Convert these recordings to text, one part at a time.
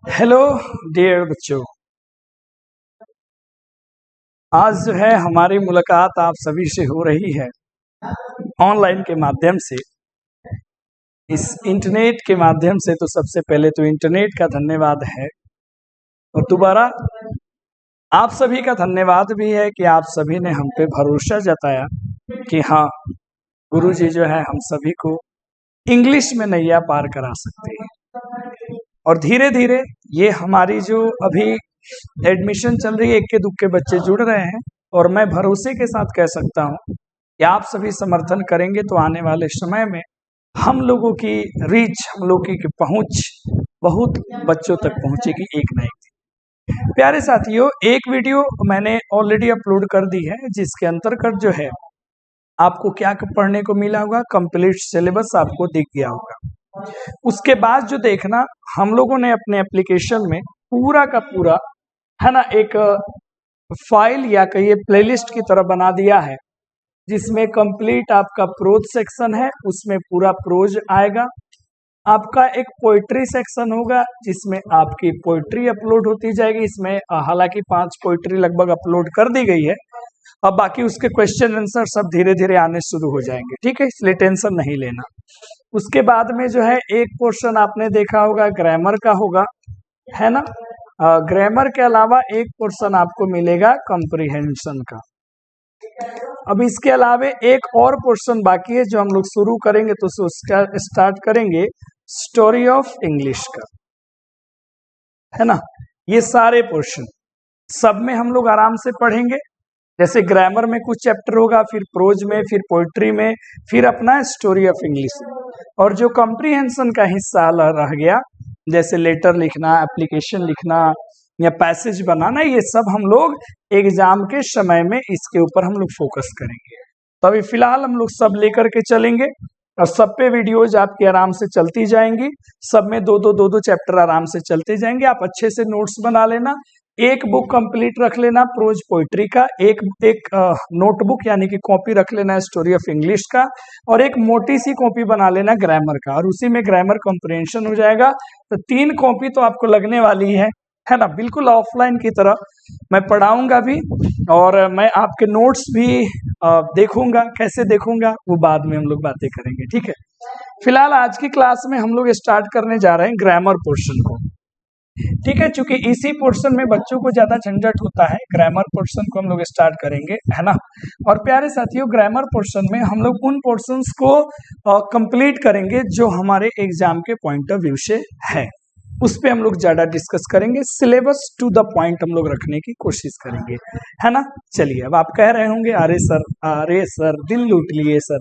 Hello dear बच्चों, आज जो है हमारी मुलाकात आप सभी से हो रही है ऑनलाइन के माध्यम से, इस इंटरनेट के माध्यम से। तो सबसे पहले तो इंटरनेट का धन्यवाद है और दोबारा आप सभी का धन्यवाद भी है कि आप सभी ने हम पे भरोसा जताया कि हाँ, गुरुजी जो है हम सभी को इंग्लिश में नैया पार करा सकते हैं। और धीरे धीरे ये हमारी जो अभी एडमिशन चल रही है, इक्के दुक्के बच्चे जुड़ रहे हैं और मैं भरोसे के साथ कह सकता हूँ कि आप सभी समर्थन करेंगे तो आने वाले समय में हम लोगों की रीच, हम लोगों की पहुंच बहुत बच्चों तक पहुंचेगी एक ना एक दिन। प्यारे साथियों, एक वीडियो मैंने ऑलरेडी अपलोड कर दी है जिसके अंतर्गत जो है आपको क्या पढ़ने को मिला होगा, कंप्लीट सिलेबस आपको दिख गया होगा। उसके बाद जो देखना, हम लोगों ने अपने एप्लीकेशन में पूरा का पूरा है ना एक फाइल या कहिए प्लेलिस्ट की तरह बना दिया है, जिसमें कंप्लीट आपका प्रोज सेक्शन है, उसमें पूरा प्रोज आएगा। आपका एक पोइट्री सेक्शन होगा जिसमें आपकी पोइट्री अपलोड होती जाएगी। इसमें हालांकि 5 पोइट्री लगभग अपलोड कर दी गई है, अब बाकी उसके क्वेश्चन आंसर सब धीरे धीरे आने शुरू हो जाएंगे, ठीक है, इसलिए टेंशन नहीं लेना। उसके बाद में जो है एक पोर्शन आपने देखा होगा ग्रामर का होगा, है ना। ग्रामर के अलावा एक पोर्शन आपको मिलेगा कॉम्प्रिहेंशन का। अब इसके अलावा एक और पोर्शन बाकी है जो हम लोग शुरू करेंगे, तो उसका स्टार्ट करेंगे स्टोरी ऑफ इंग्लिश का, है ना। ये सारे पोर्शन सब में हम लोग आराम से पढ़ेंगे। जैसे ग्रामर में कुछ चैप्टर होगा, फिर प्रोज में, फिर पोइट्री में, फिर अपना स्टोरी ऑफ इंग्लिश में। और जो कॉम्प्रिहेंशन का हिस्सा रह गया, जैसे लेटर लिखना, एप्लीकेशन लिखना या पैसेज बनाना, ये सब हम लोग एग्जाम के समय में इसके ऊपर हम लोग फोकस करेंगे। तो अभी फिलहाल हम लोग सब लेकर के चलेंगे और सब पे वीडियोज आपकी आराम से चलती जाएंगी। सब में दो दो चैप्टर आराम से चलते जाएंगे। आप अच्छे से नोट्स बना लेना, एक बुक कंप्लीट रख लेना प्रोज पोइट्री का, एक नोटबुक यानी कि कॉपी रख लेना स्टोरी ऑफ इंग्लिश का, और एक मोटी सी कॉपी बना लेना ग्रामर का, और उसी में ग्रामर कॉम्प्रिहेंशन हो जाएगा। तो 3 कॉपी तो आपको लगने वाली है ना, बिल्कुल ऑफलाइन की तरह मैं पढ़ाऊंगा भी, और मैं आपके नोट्स भी देखूंगा। कैसे देखूंगा वो बाद में हम लोग बातें करेंगे, ठीक है। फिलहाल आज की क्लास में हम लोग स्टार्ट करने जा रहे हैं ग्रामर पोर्शन को, ठीक है। चूंकि इसी पोर्शन में बच्चों को ज्यादा झंझट होता है, ग्रामर पोर्शन को हम लोग स्टार्ट करेंगे, है ना। और प्यारे साथियों, ग्रामर पोर्शन में हम लोग उन पोर्शंस को कंप्लीट करेंगे जो हमारे एग्जाम के पॉइंट ऑफ व्यू से है, उस पे हम लोग ज्यादा डिस्कस करेंगे। सिलेबस टू द पॉइंट हम लोग रखने की कोशिश करेंगे, है ना। चलिए, अब आप कह रहे होंगे अरे सर दिल लूट लिए सर।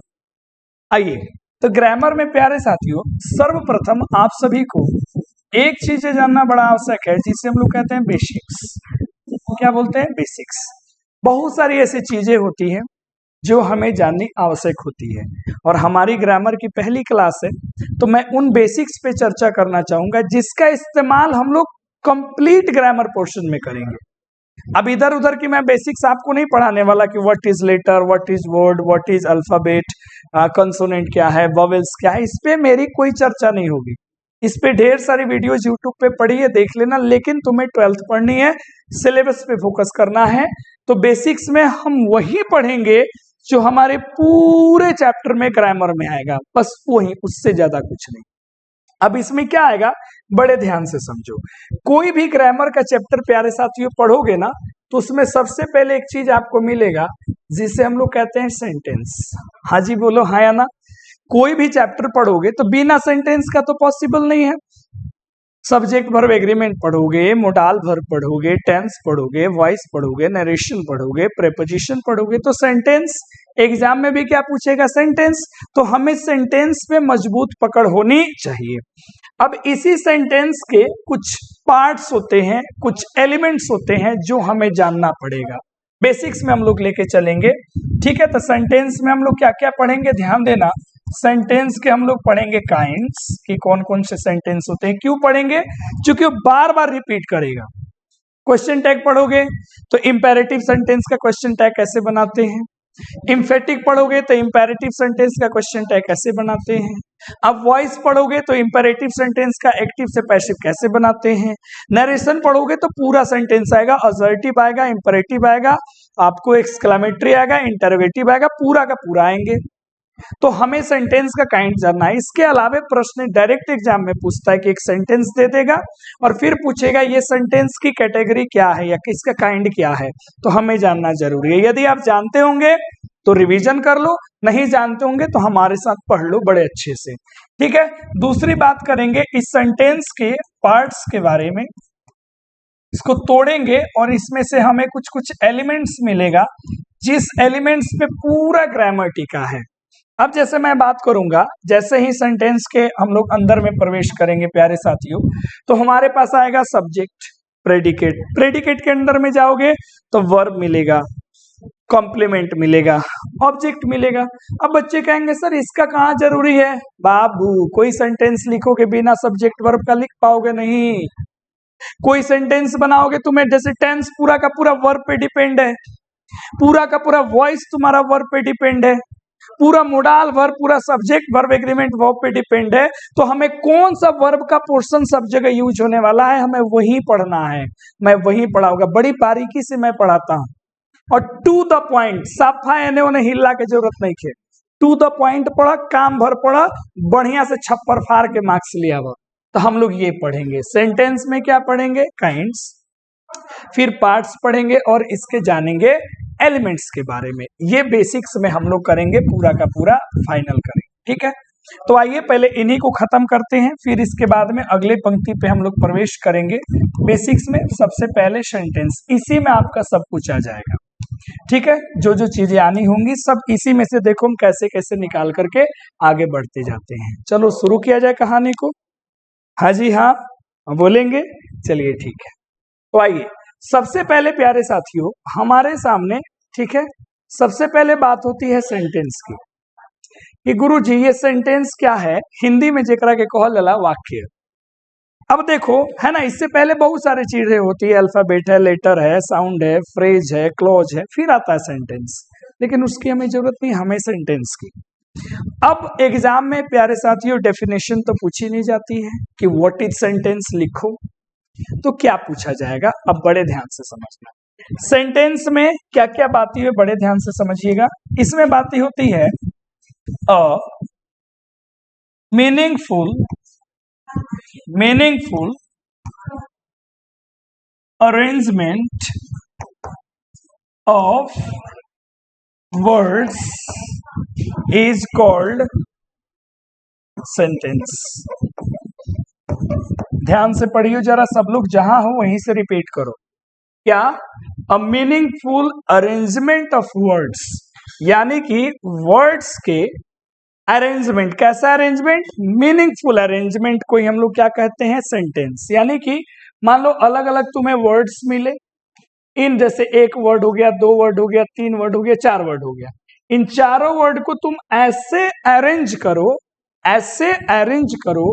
आइए, तो ग्रामर में प्यारे साथियों सर्वप्रथम आप सभी को एक चीज जानना बड़ा आवश्यक है, जिसे हम लोग कहते हैं बेसिक्स। क्या बोलते हैं? बेसिक्स। बहुत सारी ऐसी चीजें होती हैं जो हमें जाननी आवश्यक होती है, और हमारी ग्रामर की पहली क्लास है, तो मैं उन बेसिक्स पे चर्चा करना चाहूंगा जिसका इस्तेमाल हम लोग कंप्लीट ग्रामर पोर्शन में करेंगे। अब इधर उधर की मैं बेसिक्स आपको नहीं पढ़ाने वाला कि what is letter, what is word, what is alphabet, consonant क्या है, वोवेल्स क्या है, इस पे मेरी कोई चर्चा नहीं होगी। इस पे ढेर सारी वीडियोस यूट्यूब पे पढ़िए, देख लेना, लेकिन तुम्हें 12th पढ़नी है, सिलेबस पे फोकस करना है। तो बेसिक्स में हम वही पढ़ेंगे जो हमारे पूरे चैप्टर में ग्रामर में आएगा, बस वही, उससे ज्यादा कुछ नहीं। अब इसमें क्या आएगा, बड़े ध्यान से समझो। कोई भी ग्रामर का चैप्टर प्यारे साथियों पढ़ोगे ना, तो उसमें सबसे पहले एक चीज आपको मिलेगा जिसे हम लोग कहते हैं सेंटेंस। हाँ जी बोलो, हाँ या ना। कोई भी चैप्टर पढ़ोगे तो बिना सेंटेंस का तो पॉसिबल नहीं है। सब्जेक्ट वर्ब एग्रीमेंट पढ़ोगे, मोडाल वर्ब पढ़ोगे, टेंस पढ़ोगे, वॉइस पढ़ोगे, नरेशन पढ़ोगे, प्रेपोजिशन पढ़ोगे, तो सेंटेंस एग्जाम में भी क्या पूछेगा, सेंटेंस। तो हमें सेंटेंस पे मजबूत पकड़ होनी चाहिए। अब इसी सेंटेंस के कुछ पार्ट्स होते हैं, कुछ एलिमेंट्स होते हैं जो हमें जानना पड़ेगा। बेसिक्स में हम लोग लेके चलेंगे, ठीक है। तो सेंटेंस में हम लोग क्या क्या पढ़ेंगे, ध्यान देना। सेंटेंस के हम लोग पढ़ेंगे काइंड्स, कि कौन कौन से सेंटेंस होते हैं। क्यों पढ़ेंगे? क्योंकि वो बार बार रिपीट करेगा। क्वेश्चन टैग पढ़ोगे तो इंपेरेटिव सेंटेंस का क्वेश्चन टैग कैसे बनाते हैं, इम्फेटिक पढ़ोगे तो इंपेरेटिव सेंटेंस का क्वेश्चन टैग कैसे बनाते हैं। अब वॉइस पढ़ोगे तो इंपेरेटिव सेंटेंस का एक्टिव से पैसिव कैसे बनाते हैं। नरेशन पढ़ोगे तो पूरा सेंटेंस आएगा, असर्टिव आएगा, इंपेरेटिव आएगा, आपको एक्सक्लेमेटरी आएगा, इंटरोगेटिव आएगा, पूरा का पूरा आएंगे। तो हमें सेंटेंस का काइंड जानना है। इसके अलावा प्रश्न डायरेक्ट एग्जाम में पूछता है कि एक सेंटेंस दे देगा और फिर पूछेगा ये सेंटेंस की कैटेगरी क्या है या किसका काइंड क्या है, तो हमें जानना जरूरी है। यदि आप जानते होंगे तो रिवीजन कर लो, नहीं जानते होंगे तो हमारे साथ पढ़ लो बड़े अच्छे से, ठीक है। दूसरी बात करेंगे इस सेंटेंस के पार्ट्स के बारे में, इसको तोड़ेंगे और इसमें से हमें कुछ कुछ एलिमेंट्स मिलेगा, जिस एलिमेंट्स पे पूरा ग्रामर टिका है। अब जैसे मैं बात करूंगा, जैसे ही सेंटेंस के हम लोग अंदर में प्रवेश करेंगे प्यारे साथियों, तो हमारे पास आएगा सब्जेक्ट, प्रेडिकेट, प्रेडिकेट के अंदर में जाओगे तो वर्ब मिलेगा, कॉम्प्लीमेंट मिलेगा, ऑब्जेक्ट मिलेगा। अब बच्चे कहेंगे सर इसका कहाँ जरूरी है। बाबू, कोई सेंटेंस लिखोगे बिना सब्जेक्ट वर्ब का लिख पाओगे नहीं। कोई सेंटेंस बनाओगे तुम्हें जैसे टेंस पूरा का पूरा वर्ब पे डिपेंड है, पूरा का पूरा वॉइस तुम्हारा वर्ब पे डिपेंड है, पूरा मोडाल वर्ब, पूरा सब्जेक्ट वर्ब एग्रीमेंट वर्ब पे डिपेंड है। तो हमें कौन सा वर्ब का पोर्शन सब जगह यूज होने वाला है, हमें वही पढ़ना है। मैं वही पढ़ाऊंगा, बड़ी बारीकी से मैं पढ़ाता हूं और टू द पॉइंट, साफा एने ओने हिला के जरूरत नहीं है, टू द पॉइंट पढ़ा, काम भर पढ़ा, बढ़िया से छप्पर फाड़ के मार्क्स लिया हुआ। तो हम लोग ये पढ़ेंगे। सेंटेंस में क्या पढ़ेंगे, काइंड्स, फिर पार्ट्स पढ़ेंगे और इसके जानेंगे एलिमेंट्स के बारे में। ये बेसिक्स में हम लोग करेंगे, पूरा का पूरा फाइनल करेंगे, ठीक है। तो आइए पहले इन्हीं को खत्म करते हैं, फिर इसके बाद में अगले पंक्ति पे हम लोग प्रवेश करेंगे। बेसिक्स में सबसे पहले सेंटेंस, इसी में आपका सब कुछ आ जाएगा, ठीक है। जो जो चीजें आनी होंगी सब इसी में से देखो हम कैसे कैसे निकाल करके आगे बढ़ते जाते हैं। चलो शुरू किया जाए कहानी को। हाँ जी हाँ, बोलेंगे, चलिए ठीक है। तो आइए सबसे पहले प्यारे साथियों हमारे सामने, ठीक है, सबसे पहले बात होती है सेंटेंस की कि गुरुजी ये सेंटेंस क्या है, हिंदी में जेकरा के कहल जाला वाक्य। अब देखो है ना, इससे पहले बहुत सारी चीजें होती है, अल्फाबेट है, लेटर है, साउंड है, फ्रेज है, क्लॉज है, फिर आता है सेंटेंस, लेकिन उसकी हमें जरूरत नहीं, हमें सेंटेंस की। अब एग्जाम में प्यारे साथियों डेफिनेशन तो पूछी नहीं जाती है कि व्हाट इज सेंटेंस लिखो, तो क्या पूछा जाएगा, अब बड़े ध्यान से समझना। सेंटेंस में क्या क्या बातें हुई बड़े ध्यान से समझिएगा। इसमें बातें होती है a meaningful arrangement of words is called sentence. ध्यान से पढ़िए जरा, सब लोग जहां हो वहीं से रिपीट करो। क्या, a meaningful arrangement of words, यानी कि वर्ड्स के अरेंजमेंट, कैसा अरेंजमेंट, मीनिंगफुल अरेंजमेंट को ही हम लोग क्या कहते हैं, सेंटेंस। यानी कि मान लो अलग अलग तुम्हें वर्ड्स मिले, इन जैसे एक वर्ड हो गया, दो वर्ड हो गया, तीन वर्ड हो गया, चार वर्ड हो गया, इन चारों वर्ड को तुम ऐसे अरेंज करो, ऐसे अरेंज करो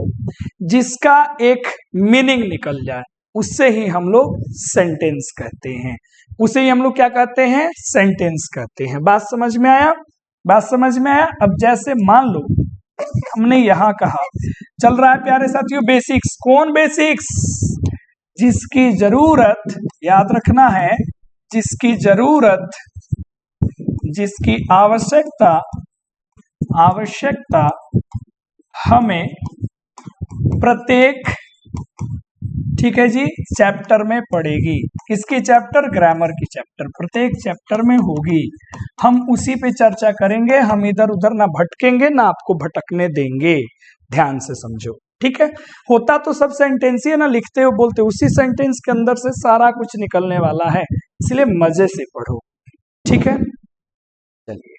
जिसका एक मीनिंग निकल जाए, उससे ही हम लोग सेंटेंस कहते हैं, उसे ही हम लोग क्या कहते हैं, सेंटेंस कहते हैं। बात समझ में आया, बात समझ में आया। अब जैसे मान लो हमने यहां कहा, चल रहा है प्यारे साथियों बेसिक्स, कौन बेसिक्स, जिसकी जरूरत, याद रखना है, जिसकी जरूरत, जिसकी आवश्यकता हमें प्रत्येक, ठीक है जी, चैप्टर में पढ़ेगी। किसकी चैप्टर, ग्रामर की चैप्टर, प्रत्येक चैप्टर में होगी, हम उसी पे चर्चा करेंगे, हम इधर उधर ना भटकेंगे, ना आपको भटकने देंगे, ध्यान से समझो, ठीक है। होता तो सब सेंटेंस ही है ना, लिखते हो बोलते हो, उसी सेंटेंस के अंदर से सारा कुछ निकलने वाला है, इसलिए मजे से पढ़ो, ठीक है। चलिए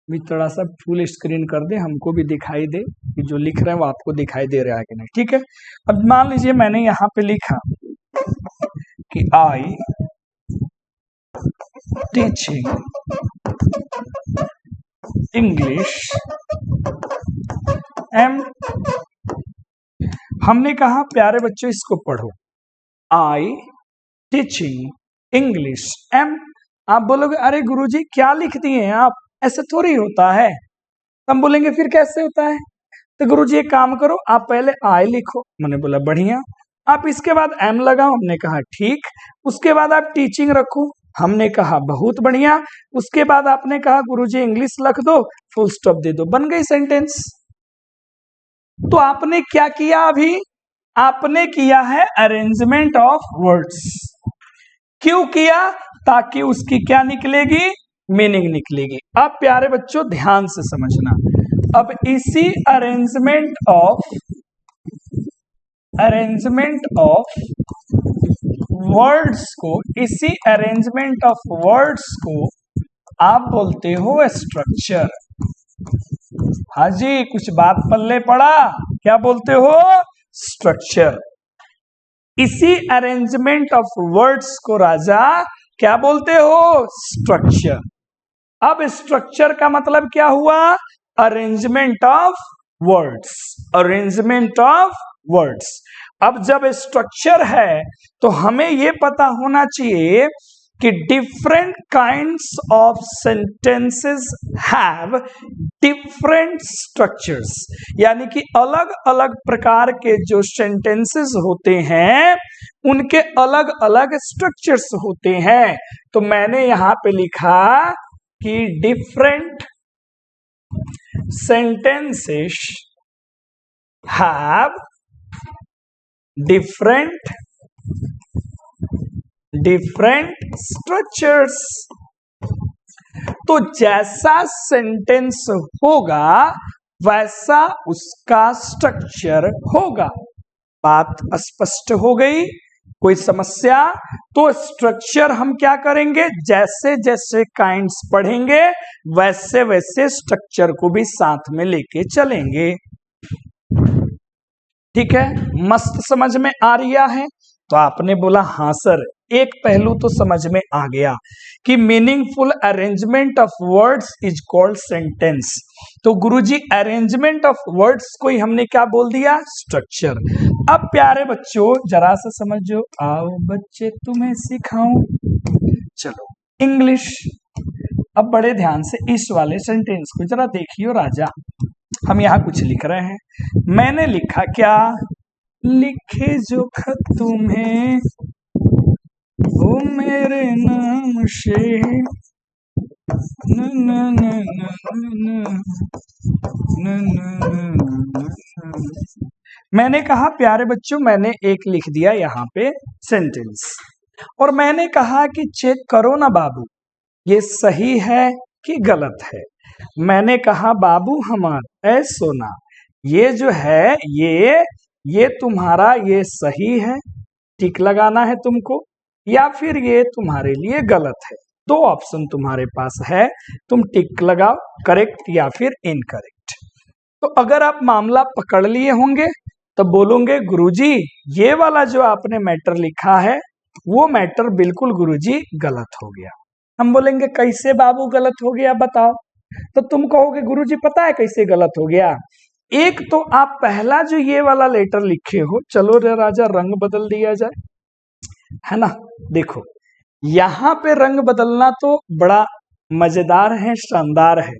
भी थोड़ा सा फुल स्क्रीन कर दे, हमको भी दिखाई दे कि जो लिख रहे हैं वो आपको दिखाई दे रहा है कि नहीं, ठीक है। अब मान लीजिए मैंने यहाँ पे लिखा कि आई टीचिंग इंग्लिश एम, हमने कहा प्यारे बच्चों इसको पढ़ो, आई टीचिंग इंग्लिश एम, आप बोलोगे अरे गुरुजी क्या लिख दिए हैं आप, ऐसे थोड़ी होता है। हम बोलेंगे फिर कैसे होता है? तो गुरुजी एक काम करो, आप पहले आई लिखो। मैंने बोला बढ़िया। आप इसके बाद एम लगाओ। हमने कहा ठीक। उसके बाद आप टीचिंग रखो। हमने कहा बहुत बढ़िया। उसके बाद आपने कहा गुरुजी इंग्लिश लिख दो, फुल स्टॉप दे दो, बन गई सेंटेंस। तो आपने क्या किया? अभी आपने किया है अरेंजमेंट ऑफ वर्ड्स। क्यों किया? ताकि उसकी क्या निकलेगी? मीनिंग निकलेगी। अब प्यारे बच्चों ध्यान से समझना। अब इसी अरेंजमेंट ऑफ वर्ड्स को, इसी अरेंजमेंट ऑफ वर्ड्स को आप बोलते हो स्ट्रक्चर। हाँ जी, कुछ बात पल्ले पड़ा? क्या बोलते हो? स्ट्रक्चर। इसी अरेंजमेंट ऑफ वर्ड्स को राजा क्या बोलते हो? स्ट्रक्चर। अब स्ट्रक्चर का मतलब क्या हुआ? Arrangement of words. Arrangement of words. अब जब स्ट्रक्चर है तो हमें यह पता होना चाहिए कि different kinds of sentences have different structures, यानी कि अलग अलग प्रकार के जो सेंटेंसेस होते हैं उनके अलग अलग स्ट्रक्चर्स होते हैं। तो मैंने यहां पे लिखा कि different sentences have different structures। तो जैसा सेंटेंस होगा वैसा उसका स्ट्रक्चर होगा। बात स्पष्ट हो गई? कोई समस्या? तो स्ट्रक्चर हम क्या करेंगे, जैसे जैसे काइंड्स पढ़ेंगे वैसे वैसे स्ट्रक्चर को भी साथ में लेके चलेंगे। ठीक है, मस्त समझ में आ रहा है? तो आपने बोला हाँ सर, एक पहलू तो समझ में आ गया कि meaningful arrangement of words is called sentence. तो गुरुजी अरेंजमेंट ऑफ वर्ड्स को ही हमने क्या बोल दिया? स्ट्रक्चर। अब प्यारे बच्चों जरा सा समझो, आओ बच्चे तुम्हें सिखाऊं। चलो इंग्लिश। अब बड़े ध्यान से इस वाले सेंटेंस को जरा देखियो राजा। हम यहाँ कुछ लिख रहे हैं। मैंने लिखा क्या? लिखे जो खत तुम्हें वो मेरे नाम से न न न न न न। मैंने कहा प्यारे बच्चों, मैंने एक लिख दिया यहाँ पे सेंटेंस, और मैंने कहा कि चेक करो ना बाबू, ये सही है कि गलत है। मैंने कहा बाबू हमारा ऐ सोना, ये जो है ये तुम्हारा ये सही है, टिक लगाना है तुमको, या फिर ये तुम्हारे लिए गलत है। दो ऑप्शन तुम्हारे पास है, तुम टिक लगाओ, करेक्ट या फिर इनकरेक्ट। तो अगर आप मामला पकड़ लिए होंगे तो बोलोगे गुरुजी ये वाला जो आपने मैटर लिखा है वो मैटर बिल्कुल गुरुजी गलत हो गया। हम बोलेंगे कैसे बाबू गलत हो गया बताओ? तो तुम कहोगे गुरुजी पता है कैसे गलत हो गया? एक तो आप पहला जो ये वाला लेटर लिखे हो, चलो रे राजा रंग बदल दिया जाए, है ना। देखो यहाँ पे रंग बदलना तो बड़ा मजेदार है, शानदार है।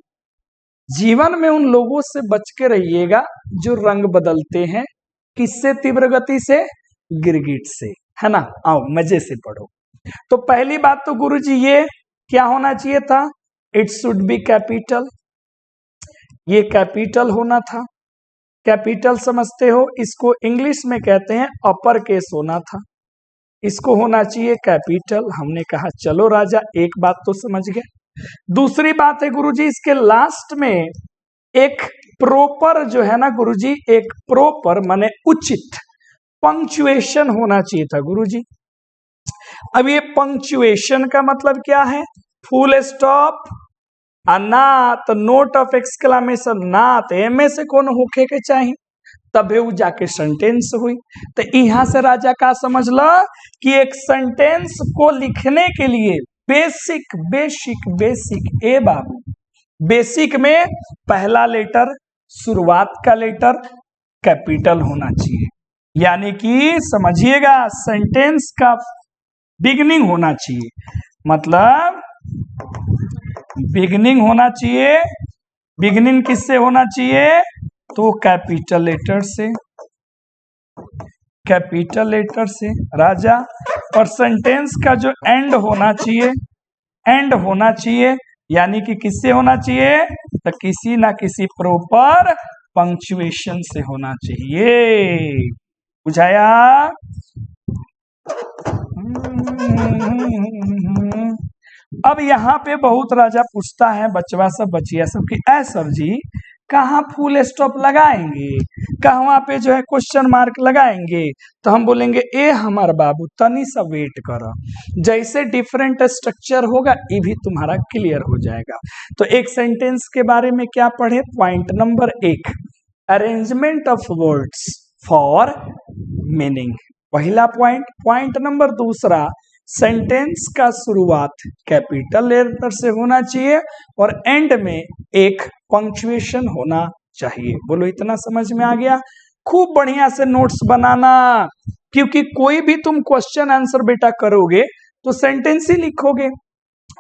जीवन में उन लोगों से बच के रहिएगा जो रंग बदलते हैं। किससे? तीव्र गति से, गिरगिट से, है ना। आओ मजे से पढ़ो। तो पहली बात तो गुरुजी ये क्या होना चाहिए था? It should be capital. ये कैपिटल होना था। कैपिटल समझते हो, इसको इंग्लिश में कहते हैं अपर केस होना था। इसको होना चाहिए कैपिटल। हमने कहा चलो राजा एक बात तो समझ गए। दूसरी बात है गुरुजी इसके लास्ट में एक प्रॉपर जो है ना गुरुजी, एक प्रॉपर माने उचित पंक्चुएशन होना चाहिए था गुरुजी। अब ये पंक्चुएशन का मतलब क्या है? फुल स्टॉप, नात, नोट ऑफ एक्सक्लेमेशन, नात एम से कौन होके के चाहिए, तबे वो जाके सेंटेंस हुई। तो यहां से राजा का समझ लो कि एक सेंटेंस को लिखने के लिए basic basic basic A Babu, basic में पहला लेटर, शुरुआत का लेटर कैपिटल होना चाहिए। यानी कि समझिएगा सेंटेंस का बिगिनिंग होना चाहिए, मतलब बिगिनिंग होना चाहिए। बिगिनिंग किससे होना चाहिए? तो कैपिटल लेटर से, कैपिटल लेटर से राजा। और सेंटेंस का जो एंड होना चाहिए, एंड होना चाहिए यानी कि किससे होना चाहिए? तो किसी ना किसी प्रॉपर पंक्चुएशन से होना चाहिए। बुझाया? अब यहाँ पे बहुत राजा पूछता है बचवा सब बचिया सब कि ऐ सर जी कहाँ फुल स्टॉप लगाएंगे, कहाँ पे जो है क्वेश्चन मार्क लगाएंगे? तो हम बोलेंगे ए हमार बाबू तनी सा वेट करो, जैसे डिफरेंट स्ट्रक्चर होगा ये भी तुम्हारा क्लियर हो जाएगा। तो एक सेंटेंस के बारे में क्या पढ़े? Point number 1, arrangement of words for meaning, पहला पॉइंट। पॉइंट नंबर 2, सेंटेंस का शुरुआत कैपिटल लेटर से होना चाहिए और एंड में एक पंक्चुएशन होना चाहिए। बोलो इतना समझ में आ गया? खूब बढ़िया से नोट्स बनाना, क्योंकि कोई भी तुम क्वेश्चन आंसर बेटा करोगे तो सेंटेंस ही लिखोगे,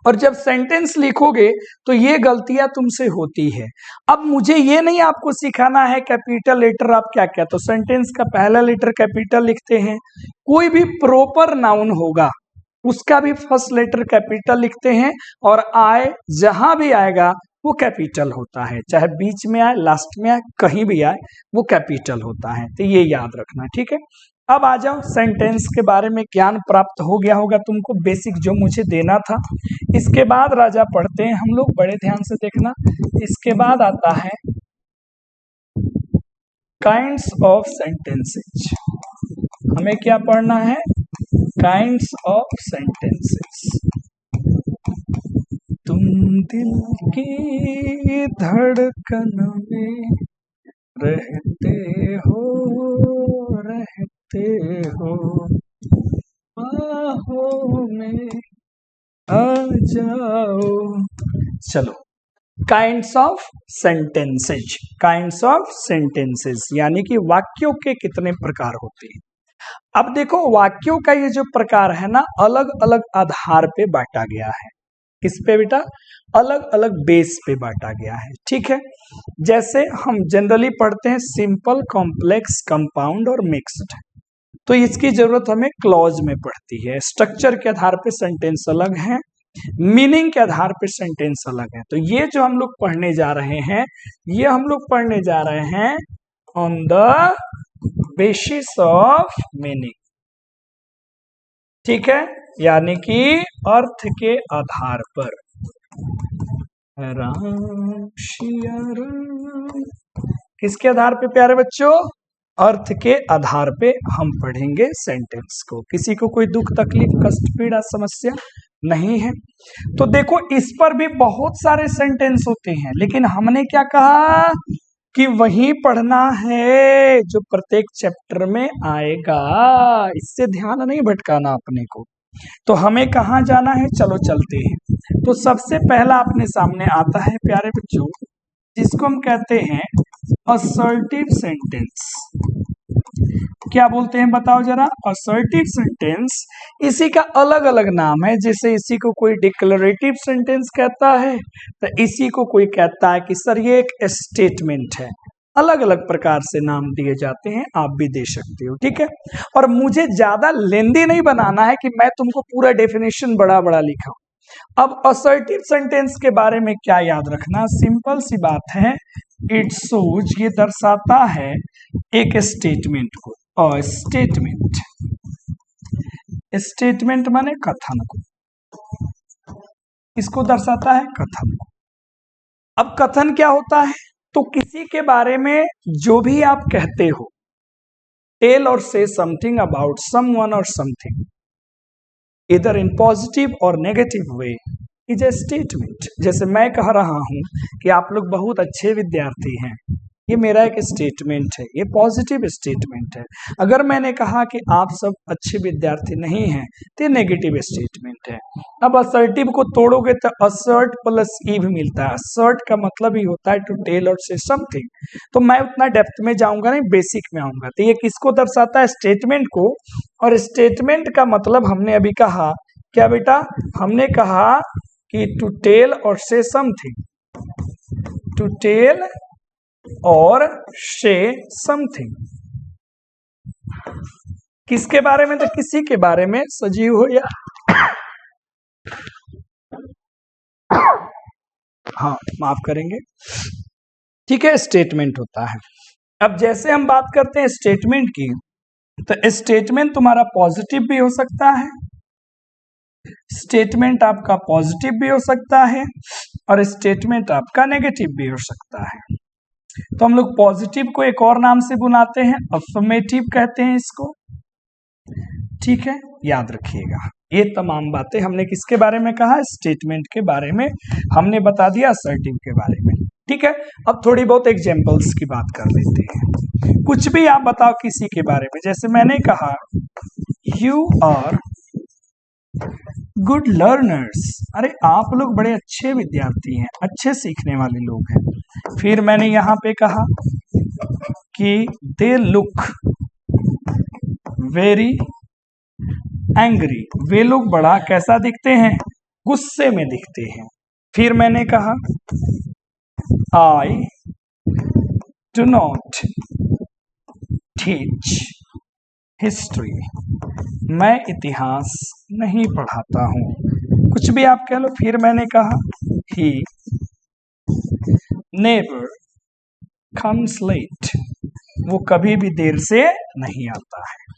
और जब सेंटेंस लिखोगे तो ये गलतियां तुमसे होती है। अब मुझे ये नहीं आपको सिखाना है कैपिटल लेटर आप क्या क्या, तो सेंटेंस का पहला लेटर कैपिटल लिखते हैं। कोई भी प्रॉपर नाउन होगा उसका भी फर्स्ट लेटर कैपिटल लिखते हैं, और आए जहां भी आएगा वो कैपिटल होता है, चाहे बीच में आए लास्ट में आए कहीं भी आए वो कैपिटल होता है। तो ये याद रखना, ठीक है। अब आ जाओ, सेंटेंस के बारे में ज्ञान प्राप्त हो गया होगा तुमको, बेसिक जो मुझे देना था। इसके बाद राजा पढ़ते हैं हम लोग, बड़े ध्यान से देखना। इसके बाद आता है काइंड्स ऑफ सेंटेंसेस। हमें क्या पढ़ना है? Kinds of sentences. तुम दिल की धड़कन में रहते हो, रहते हो, बाहों में आ जाओ। चलो, kinds of sentences, kinds of sentences यानी कि वाक्यों के कितने प्रकार होते हैं। अब देखो वाक्यों का ये जो प्रकार है ना, अलग अलग आधार पे बांटा गया है। किस पे बेटा? अलग अलग बेस पे बांटा गया है, ठीक है। जैसे हम जनरली पढ़ते हैं सिंपल, कॉम्प्लेक्स, कंपाउंड और मिक्स्ड, तो इसकी जरूरत हमें क्लॉज में पड़ती है। स्ट्रक्चर के आधार पे सेंटेंस अलग है, मीनिंग के आधार पे सेंटेंस अलग है। तो ये जो हम लोग पढ़ने जा रहे हैं, ये हम लोग पढ़ने जा रहे हैं on the basis of meaning, ठीक है, यानी कि अर्थ के आधार पर। राम शिया राम, किसके आधार पे प्यारे बच्चों? अर्थ के आधार पे हम पढ़ेंगे सेंटेंस को। किसी को कोई दुख तकलीफ कष्ट पीड़ा समस्या नहीं है? तो देखो इस पर भी बहुत सारे सेंटेंस होते हैं, लेकिन हमने क्या कहा कि वही पढ़ना है जो प्रत्येक चैप्टर में आएगा, इससे ध्यान नहीं भटकाना अपने को। तो हमें कहाँ जाना है? चलो चलते हैं। तो सबसे पहला अपने सामने आता है प्यारे बच्चों, जिसको हम कहते हैं असर्टिव सेंटेंस। क्या बोलते हैं बताओ जरा? असर्टिव सेंटेंस, इसी का अलग अलग नाम है। जैसे इसी को कोई डिक्लेरेटिव सेंटेंस कहता है, तो इसी को कोई कहता है कि सर ये एक स्टेटमेंट है। अलग अलग प्रकार से नाम दिए जाते हैं, आप भी दे सकते हो, ठीक है। और मुझे ज्यादा लेंदी नहीं बनाना है कि मैं तुमको पूरा डेफिनेशन बड़ा बड़ा लिखा। अब असर्टिव सेंटेंस के बारे में क्या याद रखना? सिंपल सी बात है, इट शोज, ये दर्शाता है एक स्टेटमेंट को। और स्टेटमेंट, स्टेटमेंट माने कथन को, इसको दर्शाता है कथन को। अब कथन क्या होता है? तो किसी के बारे में जो भी आप कहते हो, टेल और से समथिंग अबाउट समवन और समथिंग, इधर इन पॉजिटिव और negative way, is a statement. जैसे मैं कह रहा हूं कि आप लोग बहुत अच्छे विद्यार्थी हैं, ये मेरा एक स्टेटमेंट है, ये पॉजिटिव स्टेटमेंट है। अगर मैंने कहा कि आप सब अच्छे विद्यार्थी नहीं हैं, तो ये नेगेटिव स्टेटमेंट है। अब असर्टिव को तोड़ोगे तो असर्ट प्लस ई भी मिलता है। असर्ट का मतलब ही होता है टू टेल और से समथिंग। तो मैं उतना डेप्थ में जाऊंगा नहीं, बेसिक में आऊंगा। तो ये किसको दर्शाता है? स्टेटमेंट को। और स्टेटमेंट का मतलब हमने अभी कहा क्या बेटा? हमने कहा कि टू टेल और से समथिंग, टू टेल और से समथिंग, किसके बारे में? तो किसी के बारे में, सजीव हो या हाँ माफ करेंगे, ठीक है, स्टेटमेंट होता है। अब जैसे हम बात करते हैं स्टेटमेंट की, तो स्टेटमेंट तुम्हारा पॉजिटिव भी हो सकता है, स्टेटमेंट आपका पॉजिटिव भी हो सकता है और स्टेटमेंट आपका नेगेटिव भी हो सकता है। तो हम लोग पॉजिटिव को एक और नाम से बुलाते हैं, अफर्मेटिव कहते हैं इसको, ठीक है, याद रखिएगा। ये तमाम बातें हमने किसके बारे में कहा? स्टेटमेंट के बारे में हमने बता दिया, असर्टिव के बारे में, ठीक है। अब थोड़ी बहुत एग्जांपल्स की बात कर लेते हैं। कुछ भी आप बताओ किसी के बारे में, जैसे मैंने कहा यू आर गुड लर्नर्स, अरे आप लोग बड़े अच्छे विद्यार्थी हैं, अच्छे सीखने वाले लोग हैं। फिर मैंने यहाँ पे कहा कि दे लुक वेरी एंग्री, वे लोग बड़ा कैसा दिखते हैं? गुस्से में दिखते हैं। फिर मैंने कहा I do not teach history, मैं इतिहास नहीं पढ़ाता हूं, कुछ भी आप कह लो। फिर मैंने कहा ही नेवर कम्स लेट, वो कभी भी देर से नहीं आता है।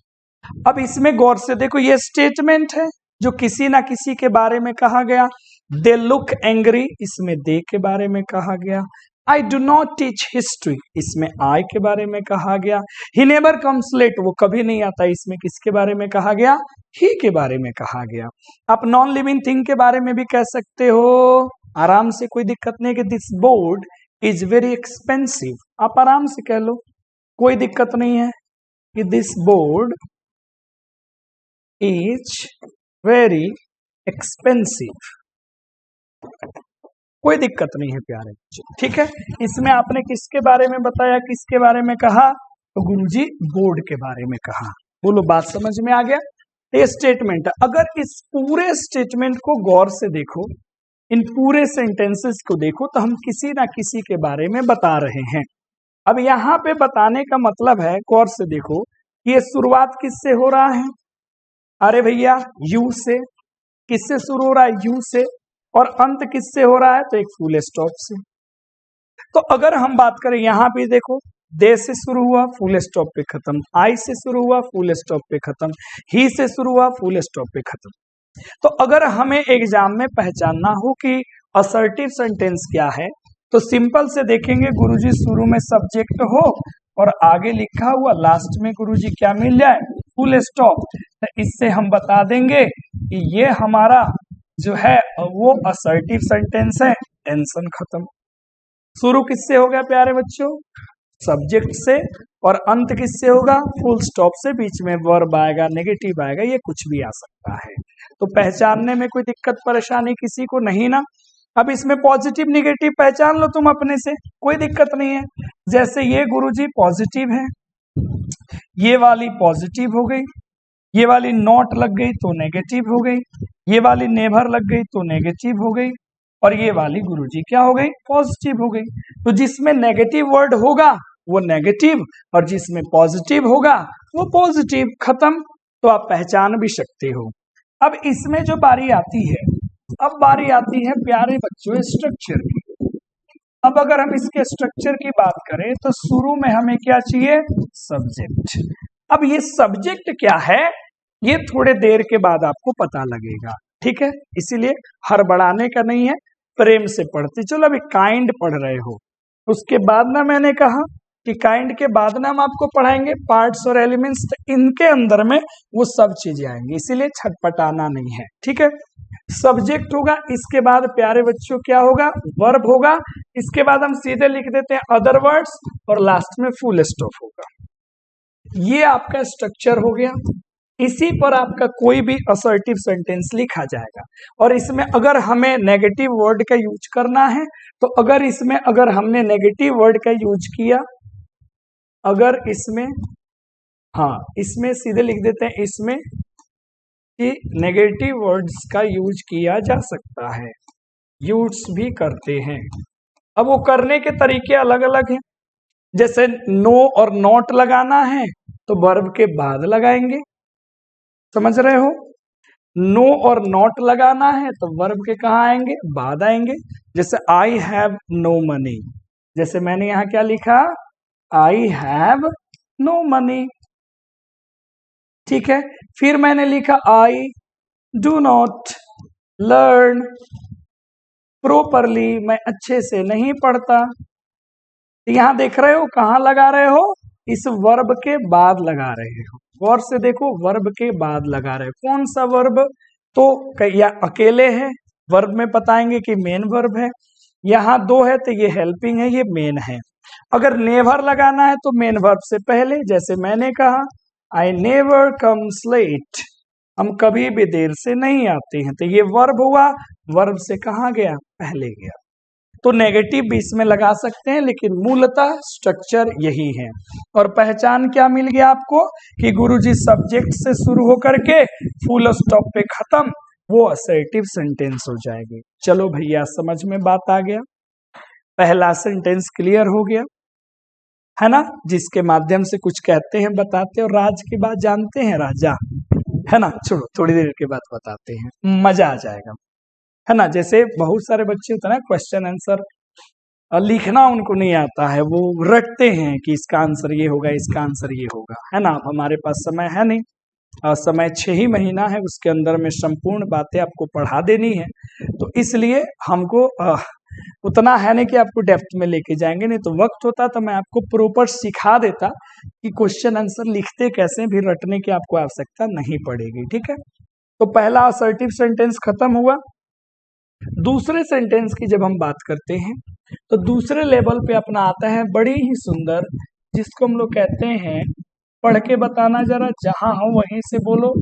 अब इसमें गौर से देखो, ये स्टेटमेंट है जो किसी ना किसी के बारे में कहा गया। दे लुक एंग्री, इसमें दे के बारे में कहा गया। I do not teach history, इसमें आई के बारे में कहा गया। ही नेवर कम्स लेट, वो कभी नहीं आता, इसमें किसके बारे में कहा गया? ही के बारे में कहा गया। आप नॉन लिविंग थिंग के बारे में भी कह सकते हो आराम से, कोई दिक्कत नहीं कि this board is very expensive, आप आराम से कह लो, कोई दिक्कत नहीं है कि this board is very expensive, कोई दिक्कत नहीं है प्यारे बच्चे, ठीक है। इसमें आपने किसके बारे में बताया, किसके बारे में कहा? तो गुरुजी बोर्ड के बारे में कहा। बोलो बात समझ में आ गया? ये स्टेटमेंट, अगर इस पूरे स्टेटमेंट को गौर से देखो, इन पूरे सेंटेंसेस को देखो, तो हम किसी ना किसी के बारे में बता रहे हैं। अब यहाँ पे बताने का मतलब है, गौर से देखो, ये शुरुआत किससे हो रहा है? अरे भैया यू से। किससे शुरू हो रहा है? यू से। और अंत किससे हो रहा है? तो एक फुल स्टॉप से। तो अगर हम बात करें, यहां पे देखो, दे से शुरू हुआ, फुल स्टॉप पे खत्म। आई से शुरू हुआ, फुल स्टॉप पे खत्म। ही से शुरू हुआ, फुल स्टॉप पे खत्म। तो अगर हमें एग्जाम में पहचानना हो कि असर्टिव सेंटेंस क्या है, तो सिंपल से देखेंगे, गुरुजी शुरू में सब्जेक्ट हो और आगे लिखा हुआ लास्ट में गुरुजी क्या मिल जाए? Full stop. तो इससे हम बता देंगे कि ये हमारा जो है वो असर्टिव सेंटेंस है। टेंशन खत्म। शुरू किससे हो गया प्यारे बच्चों? सब्जेक्ट से। और अंत किससे होगा? फुल स्टॉप से। बीच में वर्ब आएगा, नेगेटिव आएगा, ये कुछ भी आ सकता है। तो पहचानने में कोई दिक्कत परेशानी किसी को नहीं ना? अब इसमें पॉजिटिव निगेटिव पहचान लो तुम अपने से, कोई दिक्कत नहीं है। जैसे ये गुरुजी पॉजिटिव है, ये वाली पॉजिटिव हो गई, ये वाली नॉट लग गई तो नेगेटिव हो गई, ये वाली नेवर लग गई तो नेगेटिव हो गई, और ये वाली गुरुजी क्या हो गई? पॉजिटिव हो गई। तो जिसमें नेगेटिव वर्ड होगा वो नेगेटिव, और जिसमें पॉजिटिव होगा वो पॉजिटिव। खत्म। तो आप पहचान भी सकते हो। अब इसमें जो बारी आती है, अब बारी आती है प्यारे बच्चों स्ट्रक्चर की। अब अगर हम इसके स्ट्रक्चर की बात करें तो शुरू में हमें क्या चाहिए? सब्जेक्ट। अब ये सब्जेक्ट क्या है, ये थोड़े देर के बाद आपको पता लगेगा, ठीक है। इसीलिए हड़बड़ाने का नहीं है, प्रेम से पढ़ते चलो। अभी काइंड पढ़ रहे हो, उसके बाद ना मैंने कहा कि काइंड के बाद ना हम आपको पढ़ाएंगे पार्ट्स और एलिमेंट्स, तो इनके अंदर में वो सब चीजें आएंगी, इसीलिए छटपटाना नहीं है, ठीक है। सब्जेक्ट होगा, इसके बाद प्यारे बच्चों क्या होगा? वर्ब होगा। इसके बाद हम सीधे लिख देते हैं अदर वर्ड्स, और लास्ट में फुल स्टॉप होगा। ये आपका स्ट्रक्चर हो गया। इसी पर आपका कोई भी असर्टिव सेंटेंस लिखा जाएगा। और इसमें अगर हमें नेगेटिव वर्ड का यूज करना है, तो अगर इसमें अगर हमने नेगेटिव वर्ड का यूज किया, अगर इसमें, हाँ इसमें सीधे लिख देते हैं इसमें कि नेगेटिव वर्ड्स का यूज किया जा सकता है। यूज भी करते हैं। अब वो करने के तरीके अलग अलग हैं। जैसे नो और नॉट लगाना है तो वर्ब के बाद लगाएंगे, समझ रहे हो। नो और नॉट लगाना है तो वर्ब के कहाँ आएंगे, बाद आएंगे। जैसे आई हैव नो मनी, जैसे मैंने यहां क्या लिखा, आई हैव नो मनी, ठीक है। फिर मैंने लिखा I do not learn properly, मैं अच्छे से नहीं पढ़ता। यहां देख रहे हो कहाँ लगा रहे हो, इस वर्ब के बाद लगा रहे हो। गौर से देखो, वर्ब के बाद लगा रहे हो। कौन सा वर्ब, तो या अकेले है, वर्ब में बताएंगे कि मेन वर्ब है। यहाँ दो है तो ये हेल्पिंग है, ये मेन है। अगर नेवर लगाना है तो मेन वर्ब से पहले, जैसे मैंने कहा आई नेवर कम्स लेट, हम कभी भी देर से नहीं आते हैं, तो ये वर्ब हुआ, वर्ब से कहाँ गया, पहले गया। तो नेगेटिव भी इसमें लगा सकते हैं, लेकिन मूलतः स्ट्रक्चर यही है। और पहचान क्या मिल गया आपको, कि गुरुजी सब्जेक्ट से शुरू होकर के फुल स्टॉप पे खत्म, वो असर्टिव सेंटेंस हो जाएगी। चलो भैया समझ में बात आ गया, पहला सेंटेंस क्लियर हो गया है ना, जिसके माध्यम से कुछ कहते हैं, बताते हैं। और राज की बात जानते हैं, राजा है ना, छोड़ो थोड़ी देर के बाद बताते हैं, मजा आ जाएगा, है ना। जैसे बहुत सारे बच्चे होते हैं ना, क्वेश्चन आंसर लिखना उनको नहीं आता है, वो रटते हैं कि इसका आंसर ये होगा, इसका आंसर ये होगा, है ना। अब हमारे पास समय है नहीं, समय 6 ही महीना है, उसके अंदर में संपूर्ण बातें आपको पढ़ा देनी है। तो इसलिए हमको उतना है नहीं कि आपको डेप्थ में लेके जाएंगे, नहीं तो वक्त होता तो मैं आपको प्रॉपर सिखा देता कि क्वेश्चन आंसर लिखते कैसे, भी रटने की आपको आवश्यकता नहीं पड़ेगी, ठीक है। तो पहला असर्टिव सेंटेंस खत्म हुआ। दूसरे सेंटेंस की जब हम बात करते हैं तो दूसरे लेवल पे अपना आता है बड़ी ही सुंदर, जिसको हम लोग कहते हैं, पढ़ के बताना जरा, जहां हो वहीं से बोलो।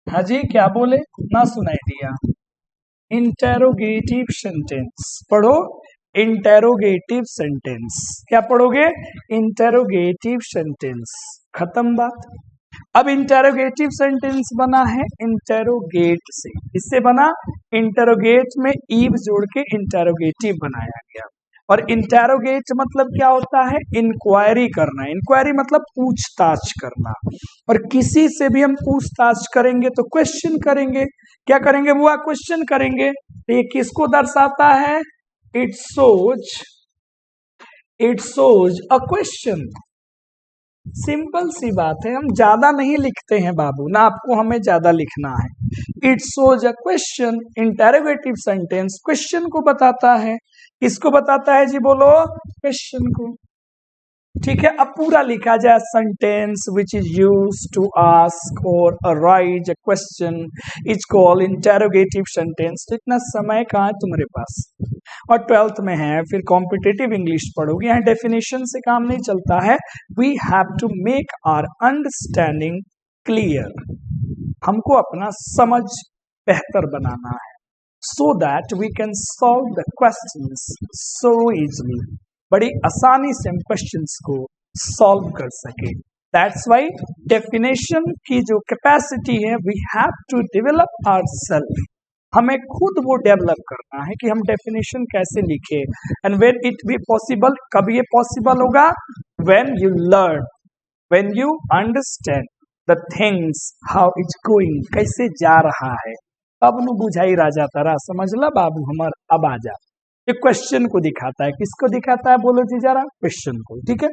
हाँ जी, क्या बोले, ना सुनाई दिया। इंटेरोगेटिव सेंटेंस पढ़ो, इंटेरोगेटिव सेंटेंस, क्या पढ़ोगे, इंटेरोगेटिव सेंटेंस, खत्म बात। अब इंटेरोगेटिव सेंटेंस बना है इंटेरोगेट से, इससे बना, इंटेरोगेट में ईव जोड़ के इंटेरोगेटिव बनाया गया। और इंटेरोगेट मतलब क्या होता है, इंक्वायरी करना। इंक्वायरी मतलब पूछताछ करना, और किसी से भी हम पूछताछ करेंगे तो क्वेश्चन करेंगे। क्या करेंगे बुआ, क्वेश्चन करेंगे। तो ये किसको दर्शाता है, it shows a question. Simple सी बात है, हम ज्यादा नहीं लिखते हैं बाबू, ना आपको हमें ज्यादा लिखना है। It shows a question, interrogative sentence question को बताता है। किसको बताता है जी, बोलो, क्वेश्चन को, ठीक है। अब पूरा लिखा जाए, sentence which is use to ask और arise a question is called interrogative sentence. तो इतना समय कहाँ है तुम्हारे पास, और 12th में है, फिर कॉम्पिटिटिव इंग्लिश पढ़ोगे, यहाँ डेफिनेशन से काम नहीं चलता है। We have to make our understanding clear, हमको अपना समझ बेहतर बनाना है, so that we can solve the questions so easily, बड़ी आसानी से हम क्वेश्चंस को सॉल्व कर सके। दैट्स वाई डेफिनेशन की जो कैपेसिटी है, we have to develop ourselves, हमें खुद वो डेवलप करना है कि हम डेफिनेशन कैसे लिखे। And when it be possible, कब ये पॉसिबल होगा, when you learn, when you understand the things how it's going, कैसे जा रहा है, तब नु बुझाई राजा तारा, समझ ला बाबू हमार। अब आ जा, ये क्वेश्चन को दिखाता है, किसको दिखाता है, बोलो जी जरा, क्वेश्चन को, ठीक है।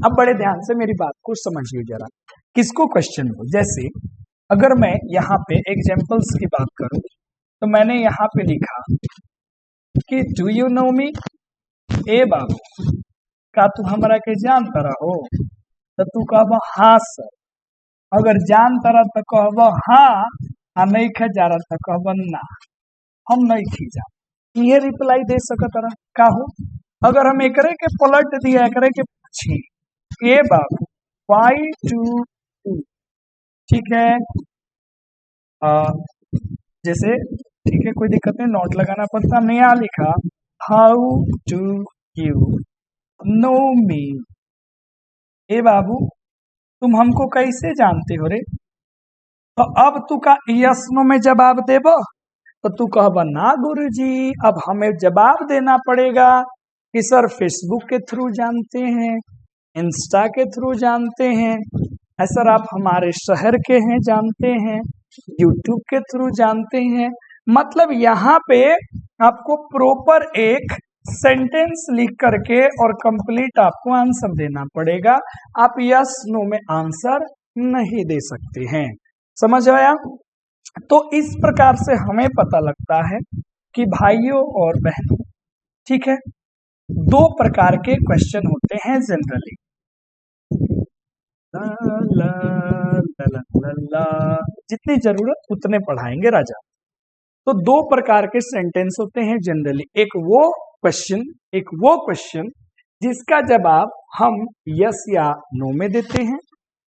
अब बड़े ध्यान से मेरी बात को समझिए जरा, किसको, क्वेश्चन को। जैसे अगर मैं यहाँ पे एग्जाम्पल्स की बात करूं, तो मैंने यहाँ पे लिखा कि डू यू नो मी, ए बाबू का तू हमारा के जानता रहो, तो तू कहब हाँ सर। अगर जानता रहा तो कहब हाँ, आ नहीं खा जा रहा तो कहब ना, हम नहीं खींचा, ये रिप्लाई दे सकत रहा का हो। अगर हम एकरे के पलट दिया, एकरे के पूछी, ए बाबू वाई टू, ठीक है, जैसे, ठीक है, कोई दिक्कत नहीं, नोट लगाना पड़ता। हमने यहाँ लिखा हाउ डू यू नो मी, ए बाबू तुम हमको कैसे जानते हो रे। तो अब तू का यस नो में जवाब देबो, तो तू कहबा ना गुरुजी, अब हमें जवाब देना पड़ेगा कि सर फेसबुक के थ्रू जानते हैं, इंस्टा के थ्रू जानते हैं, सर आप हमारे शहर के हैं जानते हैं, यूट्यूब के थ्रू जानते हैं। मतलब यहाँ पे आपको प्रॉपर एक सेंटेंस लिख करके और कंप्लीट आपको आंसर देना पड़ेगा। आप यस नो में आंसर नहीं दे सकते हैं। समझ आया? तो इस प्रकार से हमें पता लगता है कि भाइयों और बहनों, ठीक है, दो प्रकार के क्वेश्चन होते हैं जनरली। ला ला ला ला ला ला, जितनी जरूरत उतने पढ़ाएंगे राजा। तो दो प्रकार के सेंटेंस होते हैं जनरली, एक वो क्वेश्चन जिसका जवाब हम यस या नो में देते हैं,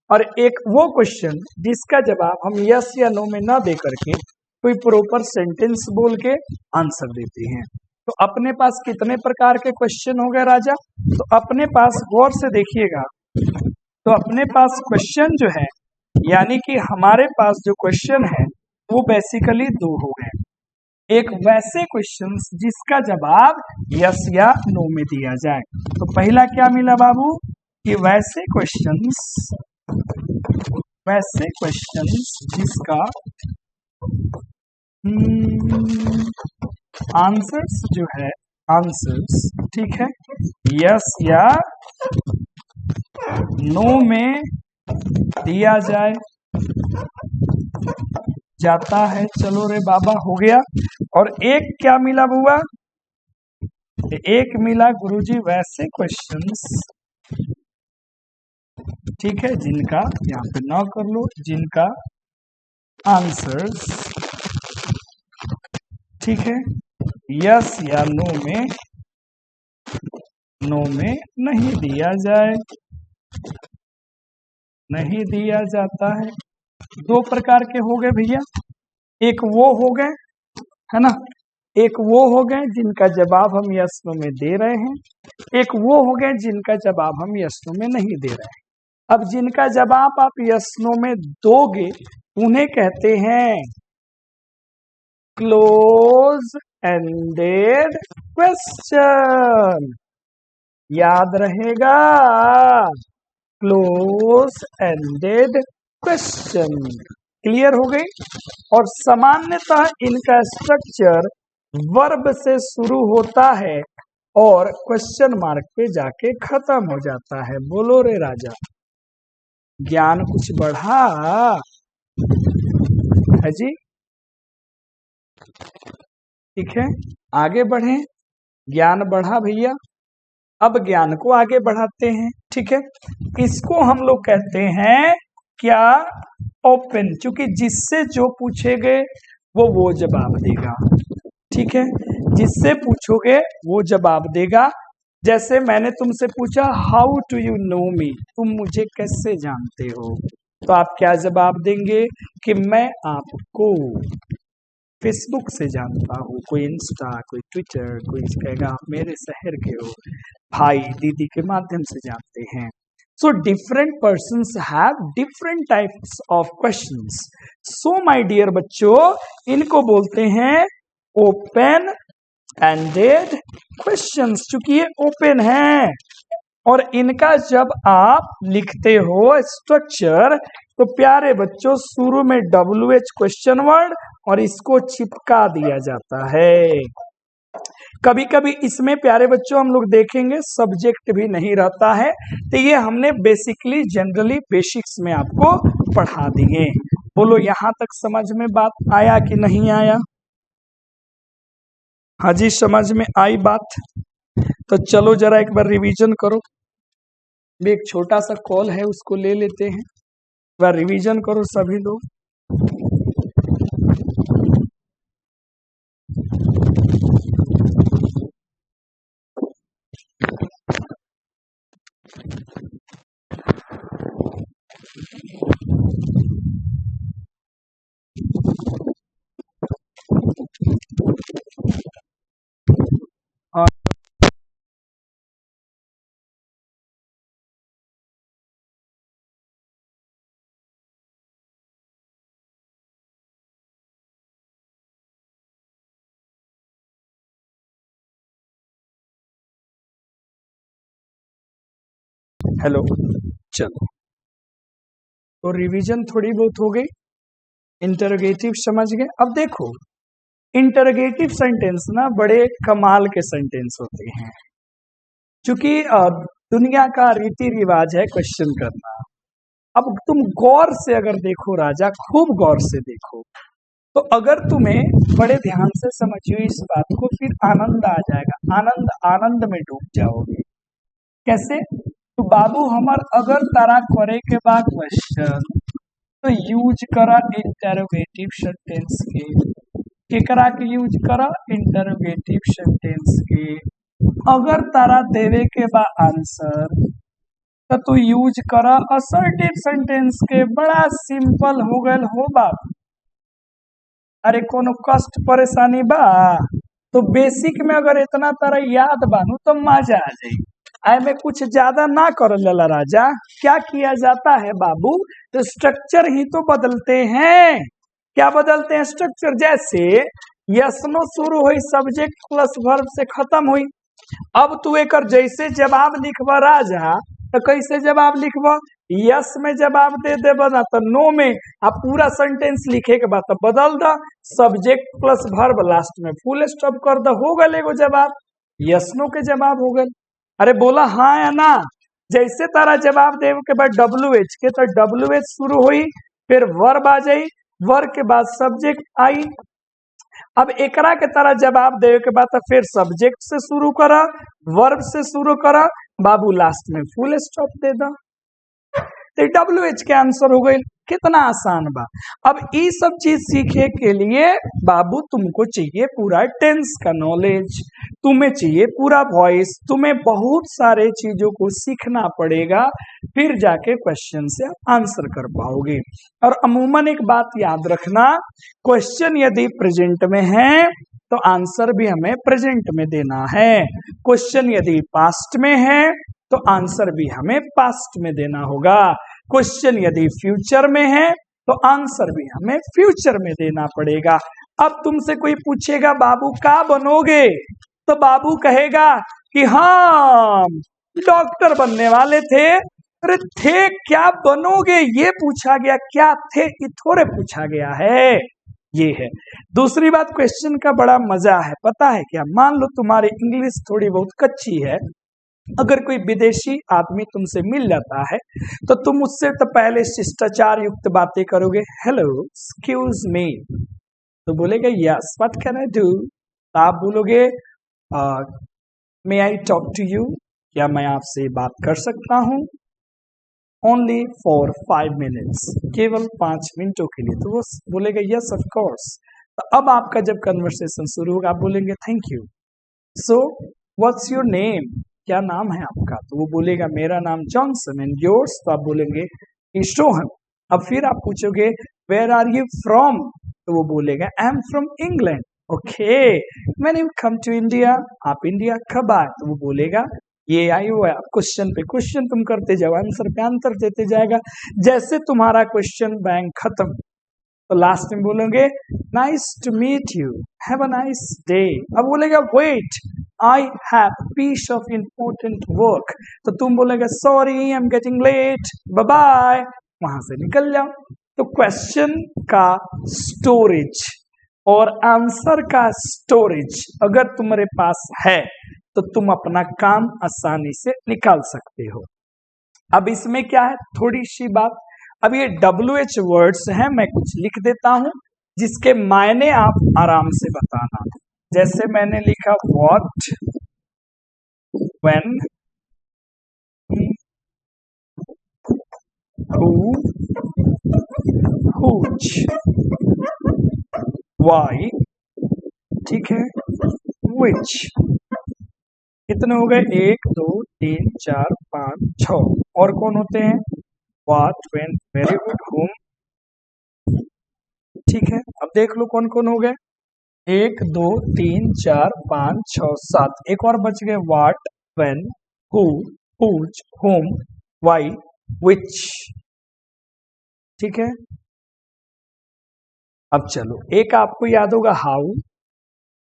और एक वो क्वेश्चन जिसका जवाब हम यस या नो में ना दे करके कोई प्रॉपर सेंटेंस बोल के आंसर देते हैं। तो अपने पास कितने प्रकार के क्वेश्चन हो गए राजा? तो अपने पास, गौर से देखिएगा, तो अपने पास क्वेश्चन जो है, यानी कि हमारे पास जो क्वेश्चन है वो बेसिकली दो हो गए। एक वैसे क्वेश्चंस जिसका जवाब यस या नो में दिया जाए। तो पहला क्या मिला बाबू कि वैसे क्वेश्चंस जिसका आंसर्स जो है, आंसर्स, ठीक है, यस या नो में दिया जाता है। चलो रे बाबा, हो गया। और एक क्या मिला बुआ? एक मिला गुरुजी वैसे क्वेश्चंस, ठीक है, जिनका, यहाँ पे ना कर लो, जिनका आंसर्स, ठीक है, यस या नो में नहीं दिया जाता है। दो प्रकार के हो गए भैया, एक वो हो गए, है ना, एक वो हो गए जिनका जवाब हम यस नो में दे रहे हैं, एक वो हो गए जिनका जवाब हम यस नो में नहीं दे रहे हैं। अब जिनका जवाब आप यस नो में दोगे उन्हें कहते हैं क्लोज एंडेड क्वेश्चन। याद रहेगा, क्लोज एंडेड क्वेश्चन। क्लियर हो गई? और सामान्यतः इनका स्ट्रक्चर वर्ब से शुरू होता है और क्वेश्चन मार्क पे जाके खत्म हो जाता है। बोलो रे राजा, ज्ञान कुछ बढ़ा है जी? ठीक है, आगे बढ़े, ज्ञान बढ़ा भैया। अब ज्ञान को आगे बढ़ाते हैं, ठीक है। इसको हम लोग कहते हैं क्या? ओपन, क्योंकि जिससे जो पूछेगे वो जवाब देगा, ठीक है, जिससे पूछोगे वो जवाब देगा। जैसे मैंने तुमसे पूछा हाउ डू यू नो मी, तुम मुझे कैसे जानते हो, तो आप क्या जवाब देंगे कि मैं आपको फेसबुक से जानता हूँ, कोई इंस्टा, कोई ट्विटर, कोई कहेगा आप मेरे शहर के हो, भाई दीदी के माध्यम से जानते हैं। So different persons have different types of questions. So my dear बच्चों, इनको बोलते हैं ओपन एंडेड क्वेश्चंस, क्योंकि ये ओपन है। और इनका जब आप लिखते हो स्ट्रक्चर, तो प्यारे बच्चों शुरू में WH क्वेश्चन वर्ड और इसको चिपका दिया जाता है। कभी कभी इसमें प्यारे बच्चों हम लोग देखेंगे सब्जेक्ट भी नहीं रहता है, तो ये हमने बेसिकली जनरली बेसिक्स में आपको पढ़ा दिए। बोलो यहां तक समझ में बात आया कि नहीं आया? हाँ जी, समझ में आई बात? तो चलो जरा एक बार रिवीजन करो। एक छोटा सा कॉल है उसको ले लेते हैं, एक बार रिवीजन करो सभी लोग। हेलो। चलो, तो रिवीजन थोड़ी बहुत हो गई, इंटरोगेटिव समझ गए। अब देखो, इंटरोगेटिव सेंटेंस ना बड़े कमाल के सेंटेंस होते हैं, क्योंकि दुनिया का रीति रिवाज है क्वेश्चन करना। अब तुम गौर से अगर देखो राजा, खूब गौर से देखो, तो अगर तुम्हें बड़े ध्यान से समझियो इस बात को, फिर आनंद आ जाएगा, आनंद आनंद में डूब जाओगे। कैसे? तो बाबू हमार अगर तारा करे के बाद क्वेश्चन, तो यूज करा इंटरोगेटिव सेंटेंस के। केकरा के यूज करा? इंटरोगेटिव सेंटेंस के। अगर तारा देवे के बा आंसर, तो तू यूज करा असर्टिव सेंटेंस के। बड़ा सिंपल हो गए हो बाप। अरे कोनो कष्ट परेशानी बा तो बेसिक में अगर इतना तारा याद बानू तो मजा आ जाए। आय में कुछ ज्यादा ना कर लला राजा। क्या किया जाता है बाबू? तो स्ट्रक्चर ही तो बदलते हैं। क्या बदलते हैं? स्ट्रक्चर। जैसे यस नो शुरू हुई, सब्जेक्ट प्लस वर्ब से खत्म हुई। अब तू एक जैसे जवाब लिखवा राजा, तो कैसे जवाब लिखवा? यस में जवाब दे दे बना तो नो में, आप पूरा सेंटेंस लिखे के बाद बदल the, subject plus verb last में फुल स्टॉप कर द, हो गए एगो जवाब। यस नो के जवाब हो गए। अरे बोला हाँ या ना? जैसे तारा जवाब दे के बाद WH के, तो WH शुरू हुई, फिर वर्ब आ जाई, वर्ब के बाद सब्जेक्ट आई। अब एकरा के तरह जवाब दे के बाद फिर सब्जेक्ट से शुरू करा, वर्ब से शुरू करा, बाबू लास्ट में फुल स्टॉप दे दा, तो WH के आंसर हो गई। कितना आसान बा। अब ये सब चीज सीखे के लिए बाबू तुमको चाहिए पूरा टेंस का नॉलेज, तुम्हें चाहिए पूरा वॉइस, तुम्हें बहुत सारे चीजों को सीखना पड़ेगा, फिर जाके क्वेश्चन से आंसर कर पाओगे। और अमूमन एक बात याद रखना, क्वेश्चन यदि प्रेजेंट में है तो आंसर भी हमें प्रेजेंट में देना है। क्वेश्चन यदि पास्ट में है तो आंसर भी हमें पास्ट में देना होगा। क्वेश्चन यदि फ्यूचर में है तो आंसर भी हमें फ्यूचर में देना पड़ेगा। अब तुमसे कोई पूछेगा बाबू क्या बनोगे, तो बाबू कहेगा कि हाँ डॉक्टर बनने वाले थे। अरे थे क्या बनोगे ये पूछा गया, क्या थे ये थोड़े पूछा गया है। ये है दूसरी बात। क्वेश्चन का बड़ा मजा है, पता है क्या? मान लो तुम्हारी इंग्लिश थोड़ी बहुत कच्ची है, अगर कोई विदेशी आदमी तुमसे मिल जाता है तो तुम उससे तो पहले शिष्टाचार युक्त बातें करोगे। हेलो, एक्सक्यूज मी, तो बोलेगा yes what can I do. आप बोलोगे मे आई टॉक टू यू, क्या मैं आपसे बात कर सकता हूँ? ओनली फॉर 5 मिनट्स, केवल 5 मिनटों के लिए। तो वो बोलेगा यस ऑफ कोर्स। तो अब आपका जब कन्वर्सेशन शुरू होगा, आप बोलेंगे thank you. So what's your name, क्या नाम है आपका? तो वो बोलेगा मेरा नाम जॉनसन, एंड योर्स? तो आप बोलेंगे ईशोहन। अब फिर आप पूछोगे वेयर आर यू फ्रॉम, तो वो बोलेगा I am from England. Okay, when you come to India, आप इंडिया कब आए? तो वो बोलेगा ये आई हुआ है। क्वेश्चन पे क्वेश्चन तुम करते जाओ, आंसर पे आंसर देते जाएगा। जैसे तुम्हारा क्वेश्चन बैंक खत्म, तो लास्ट में बोलोगे nice to meet you, have a nice day. अब बोलेगा wait, I have piece of important work, तो तुम बोलेगा sorry I am getting late, bye bye, वहां से निकल जाओ। तो क्वेश्चन का स्टोरेज और आंसर का स्टोरेज अगर तुम्हारे पास है तो तुम अपना काम आसानी से निकाल सकते हो। अब इसमें क्या है, थोड़ी सी बात। अब ये WH वर्ड्स हैं, मैं कुछ लिख देता हूं जिसके मायने आप आराम से बताना। जैसे मैंने लिखा व्हाट, व्हेन, हु, हुच, व्हाई, ठीक है, व्हिच। कितने हो गए? 1 2 3 4 5 6। और कौन होते हैं? What, when, very good, whom, ठीक है। अब देख लो कौन कौन हो गए। 1 2 3 4 5 6 7, एक और बच गए what, when, who, हुच, whom, why, which, ठीक है। अब चलो, एक आपको याद होगा हाउ,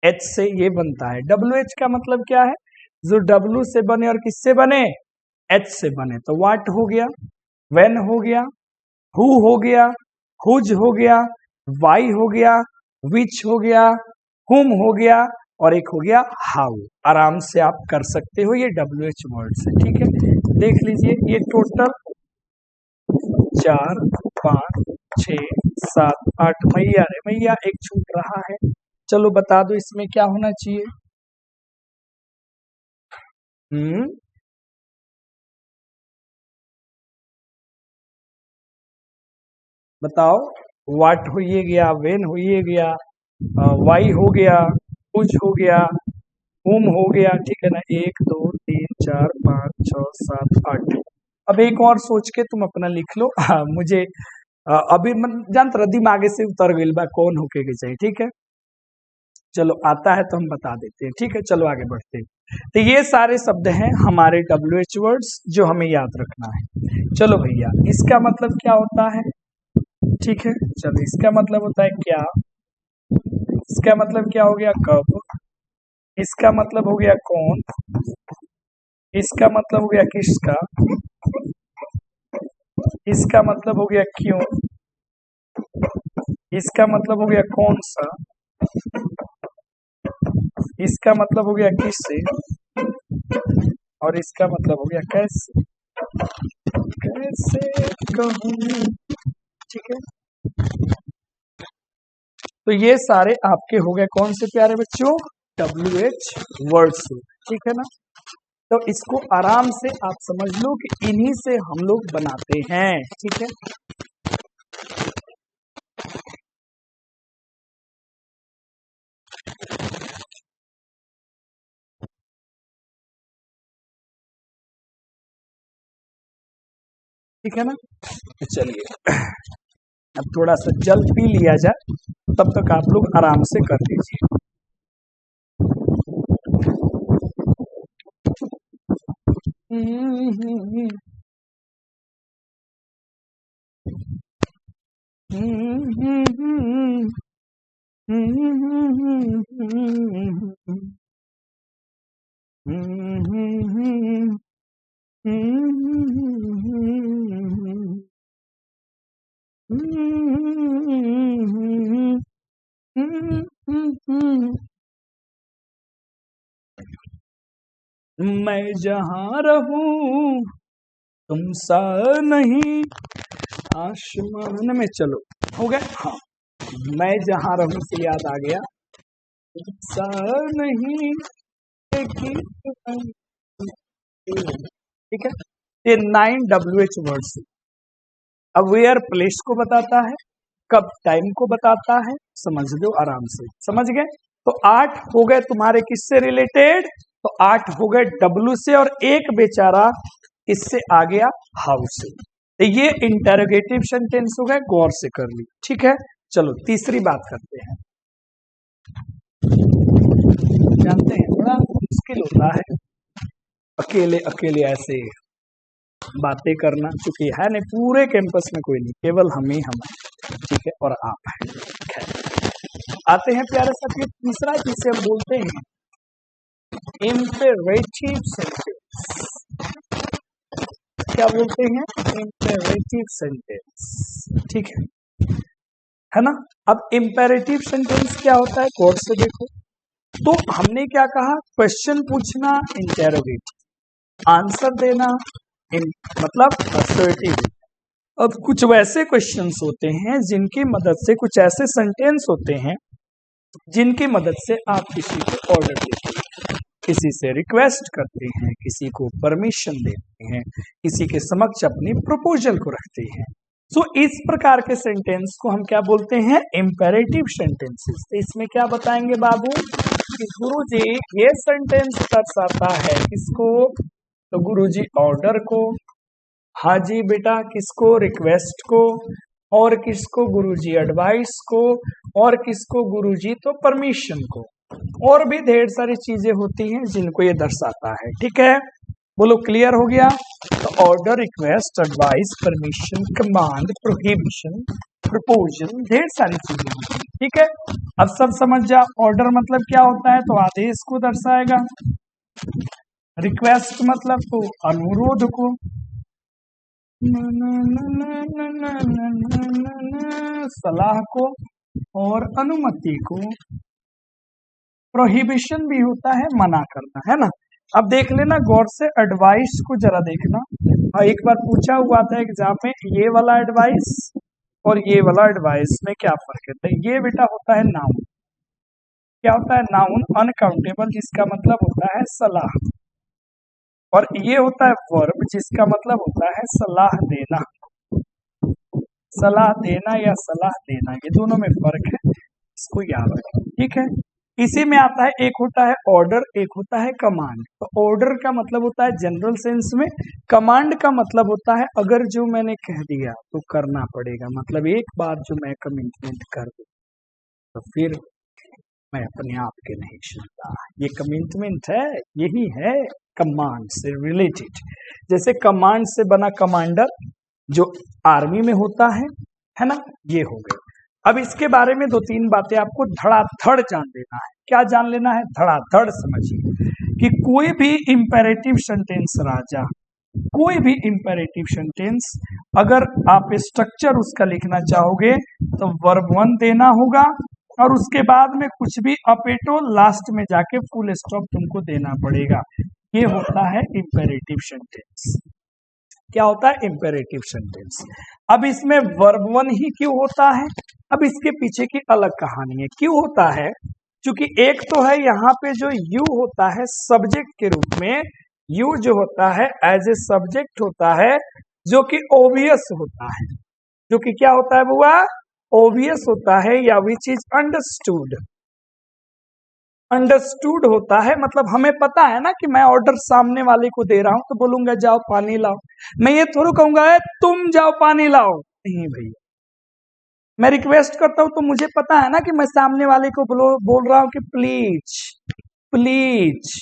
H से ये बनता है। WH का मतलब क्या है? जो W से बने और किससे बने? एच से बने, तो व्हाट हो गया, व्हेन हो गया, हु हो गया, हुज हो गया, वाई हो गया, विच हो गया, हुम हो गया, और एक हो गया हाउ। आराम से आप कर सकते हो ये WH वर्ड से, ठीक है। देख लीजिए ये टोटल 4 5 6 7 8 मैया रे मैया, एक छूट रहा है। चलो बता दो इसमें क्या होना चाहिए। बताओ, व्हाट हो ये गया, वेन हो ये गया, वाई हो गया, कुछ हो गया, हुम हो गया, ठीक है ना। 1 2 3 4 5 6 7 8। अब एक और सोच के तुम अपना लिख लो। मुझे अभी जानते रद्दी मागे से उतर गई बा कौन होके के चाहिए, ठीक है। चलो आता है तो हम बता देते हैं, ठीक है। चलो आगे बढ़ते हैं। तो ये सारे शब्द हैं हमारे WH वर्ड्स जो हमें याद रखना है। चलो भैया, इसका मतलब क्या होता है, ठीक है। चलो इसका मतलब होता है क्या, इसका मतलब क्या हो गया कब, इसका मतलब हो गया कौन, इसका मतलब हो गया किसका, इसका मतलब हो गया क्यों, इसका मतलब हो गया कौन सा, इसका मतलब हो गया किससे, और इसका मतलब हो गया कैसे, कैसे कहूं, ठीक है। तो ये सारे आपके हो गए कौन से प्यारे बच्चों, WH वर्ड्स, ठीक है ना। तो इसको आराम से आप समझ लो कि इन्हीं से हम लोग बनाते हैं, ठीक है। ठीक है ना। तो चलिए अब थोड़ा सा जल पी लिया जाए, तब तक आप लोग आराम से कर लीजिए। मैं जहाँ रहूं तुम सा नहीं आसमान में, चलो हो गए। हाँ, मैं जहाँ रहूं से याद आ गया, तुम सा नहीं, ठीक है। ये 9 WH वर्ड्स। अब वेयर प्लेस को बताता है, कब टाइम को बताता है, समझ लो आराम से, समझ गए। तो 8 हो गए तुम्हारे किससे रिलेटेड, तो 8 हो गए W से, और एक बेचारा इससे आ गया हाउ से। तो ये इंटरोगेटिव सेंटेंस हो गए, गौर से कर ली, ठीक है। चलो तीसरी बात करते हैं। जानते हैं बड़ा मुश्किल होता है अकेले अकेले ऐसे बातें करना, क्योंकि है नहीं पूरे कैंपस में कोई नहीं, केवल हम ही हम, ठीक है, और आप हैं। आते हैं प्यारे साथियों तीसरा, जिसे हम बोलते हैं इम्पेरेटिव सेंटेंस। क्या बोलते हैं, इम्पेरेटिव सेंटेंस, ठीक है ना। अब इम्पेरेटिव सेंटेंस क्या होता है, गौर से देखो। तो हमने क्या कहा, क्वेश्चन पूछना इंटेरोगेटिव, आंसर देना मतलब असर्टिव। अब कुछ वैसे क्वेश्चंस होते हैं जिनकी मदद से, कुछ ऐसे सेंटेंस होते हैं जिनकी मदद से आप किसी को ऑर्डर देते हैं, किसी से रिक्वेस्ट करते हैं, किसी को परमिशन देते हैं, किसी के समक्ष अपनी प्रपोजल को रखते हैं। सो इस प्रकार के सेंटेंस को हम क्या बोलते हैं, इम्पेरेटिव सेंटेंसेस। तो इसमें क्या बताएंगे बाबू कि गुरुजी ये सेंटेंस दर्शाता है किसको, तो गुरुजी ऑर्डर को, हाँ जी बेटा किसको, रिक्वेस्ट को, और किसको गुरुजी एडवाइस को, और किसको गुरुजी तो परमिशन को, और भी ढेर सारी चीजें होती हैं जिनको ये दर्शाता है, ठीक है। बोलो क्लियर हो गया। तो order, request, advice, permission, command, prohibition, proposal, ढेर सारी चीजें होती हैं, ठीक है। अब सब समझ जा, ऑर्डर मतलब क्या होता है, तो आदेश को दर्शाएगा, रिक्वेस्ट मतलब तो अनुरोध को, सलाह को और अनुमति को। प्रोहिबिशन भी होता है मना करना, है ना। अब देख लेना गौर से, एडवाइस को जरा देखना। एक बार पूछा हुआ था एग्जाम में, ये वाला एडवाइस और ये वाला एडवाइस में क्या फर्क है। तो ये बेटा होता है नाउन। क्या होता है नाउन? अनकाउंटेबल, जिसका मतलब होता है सलाह। और ये होता है वर्ब, जिसका मतलब होता है सलाह देना। सलाह देना या सलाह देना, ये दोनों में फर्क है, इसको याद रखें, ठीक है। इसी में आता है, एक होता है ऑर्डर, एक होता है कमांड। तो ऑर्डर का मतलब होता है जनरल सेंस में, कमांड का मतलब होता है अगर जो मैंने कह दिया तो करना पड़ेगा। मतलब एक बार जो मैं कमिटमेंट कर दूं तो फिर मैं अपने आप के नहीं सुनता, ये कमिटमेंट है, यही है कमांड से रिलेटेड। जैसे कमांड से बना कमांडर जो आर्मी में होता है ना, ये हो गया। अब इसके बारे में दो तीन बातें आपको धड़ाधड़ जान लेना है। क्या जान लेना है? धड़ाधड़ समझिए कि कोई भी इंपेरेटिव सेंटेंस राजा, कोई भी इंपेरेटिव सेंटेंस अगर आप स्ट्रक्चर उसका लिखना चाहोगे तो वर्ब वन देना होगा और उसके बाद में कुछ भी अपेटो लास्ट में जाके फुल स्टॉप तुमको देना पड़ेगा। ये होता है इंपेरेटिव सेंटेंस। क्या होता है? Imperative sentence. अब इसमें वर्ब वन ही क्यों होता है? अब इसके पीछे की अलग कहानी है। क्यों होता है? क्योंकि एक तो है यहाँ पे जो यू होता है सब्जेक्ट के रूप में, यू जो होता है एज ए सब्जेक्ट होता है, जो कि ओबियस होता है, जो कि क्या होता है बुआ? ओबियस होता है, या विच इज अंडरस्टूड। अंडरस्टूड होता है, मतलब हमें पता है ना कि मैं ऑर्डर सामने वाले को दे रहा हूं तो बोलूंगा जाओ पानी लाओ। मैं ये थोड़ा कहूंगा तुम जाओ पानी लाओ, नहीं भैया। मैं रिक्वेस्ट करता हूं तो मुझे पता है ना कि मैं सामने वाले को बोल रहा हूं कि प्लीज प्लीज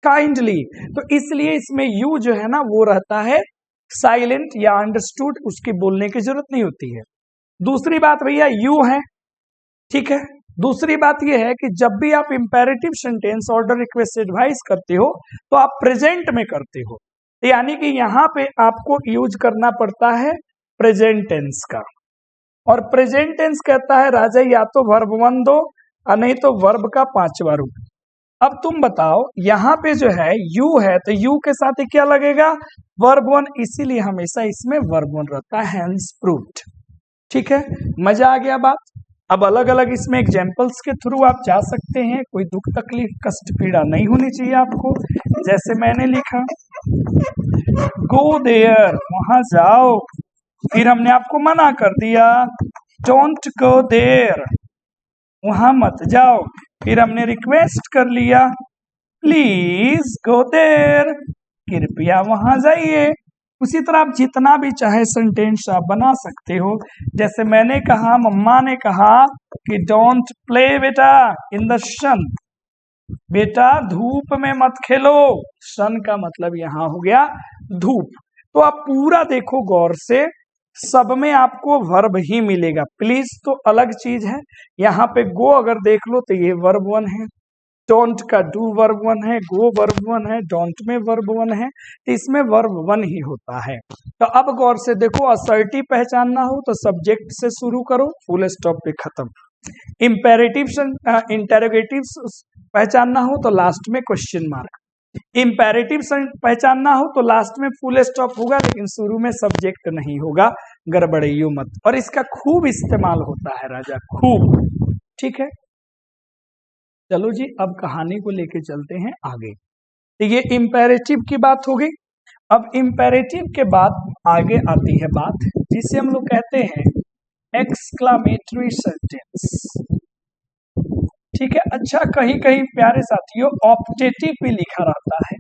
काइंडली। तो इसलिए इसमें यू जो है ना वो रहता है साइलेंट या अंडरस्टूड, उसकी बोलने की जरूरत नहीं होती है। दूसरी बात भैया यू है, ठीक है। दूसरी बात यह है कि जब भी आप imperative sentence order request advice करते हो तो आप प्रेजेंट में करते हो, यानी कि यहां पे आपको यूज करना पड़ता है प्रेजेंट टेंस का। और प्रेजेंट टेंस कहता है राजा या तो वर्ब वन दो और नहीं तो वर्ब का पांचवा रूप। अब तुम बताओ, यहाँ पे जो है यू है तो यू के साथ क्या लगेगा? वर्ब वन, इसीलिए हमेशा इसमें वर्ब वन रहता है, हेंस प्रूव्ड। ठीक है, मजा आ गया बात। अब अलग अलग इसमें एग्जाम्पल्स के थ्रू आप जा सकते हैं, कोई दुख तकलीफ कष्ट पीड़ा नहीं होनी चाहिए आपको। जैसे मैंने लिखा गो देयर, वहां जाओ, फिर हमने आपको मना कर दिया डोंट गो देयर, वहां मत जाओ। फिर हमने रिक्वेस्ट कर लिया प्लीज गो देयर, कृपया वहां जाइए। उसी तरह आप जितना भी चाहे सेंटेंस आप बना सकते हो। जैसे मैंने कहा, मम्मा ने कहा कि डोंट प्ले बेटा इन द सन, बेटा धूप में मत खेलो। सन का मतलब यहाँ हो गया धूप। तो आप पूरा देखो गौर से, सब में आपको वर्ब ही मिलेगा। प्लीज तो अलग चीज है, यहाँ पे गो अगर देख लो तो ये वर्ब वन है, डोंट का डू वर्ब वन है, गो वर्ब वन है, डोंट में वर्ब वन है, तो इसमें वर्ब वन ही होता है। तो अब गौर से देखो, असर्टिव पहचानना हो तो सब्जेक्ट से शुरू करो, फुल स्टॉप पे खत्म। इंपेरेटिव इंटेरोगेटिव पहचानना हो तो लास्ट में क्वेश्चन मार्क। इंपेरेटिव पहचानना हो तो लास्ट में फुल स्टॉप होगा, लेकिन शुरू में सब्जेक्ट नहीं होगा, गड़बड़ियो मत। और इसका खूब इस्तेमाल होता है राजा, खूब। ठीक है, चलो जी अब कहानी को लेके चलते हैं आगे। तो ये इंपेरेटिव की बात हो गई। अब इंपेरेटिव के बाद आगे आती है बात जिसे हम लोग कहते हैं एक्सक्लामेटरी सेंटेंस। ठीक है, अच्छा कहीं कहीं प्यारे साथियों ऑप्टेटिव भी लिखा रहता है।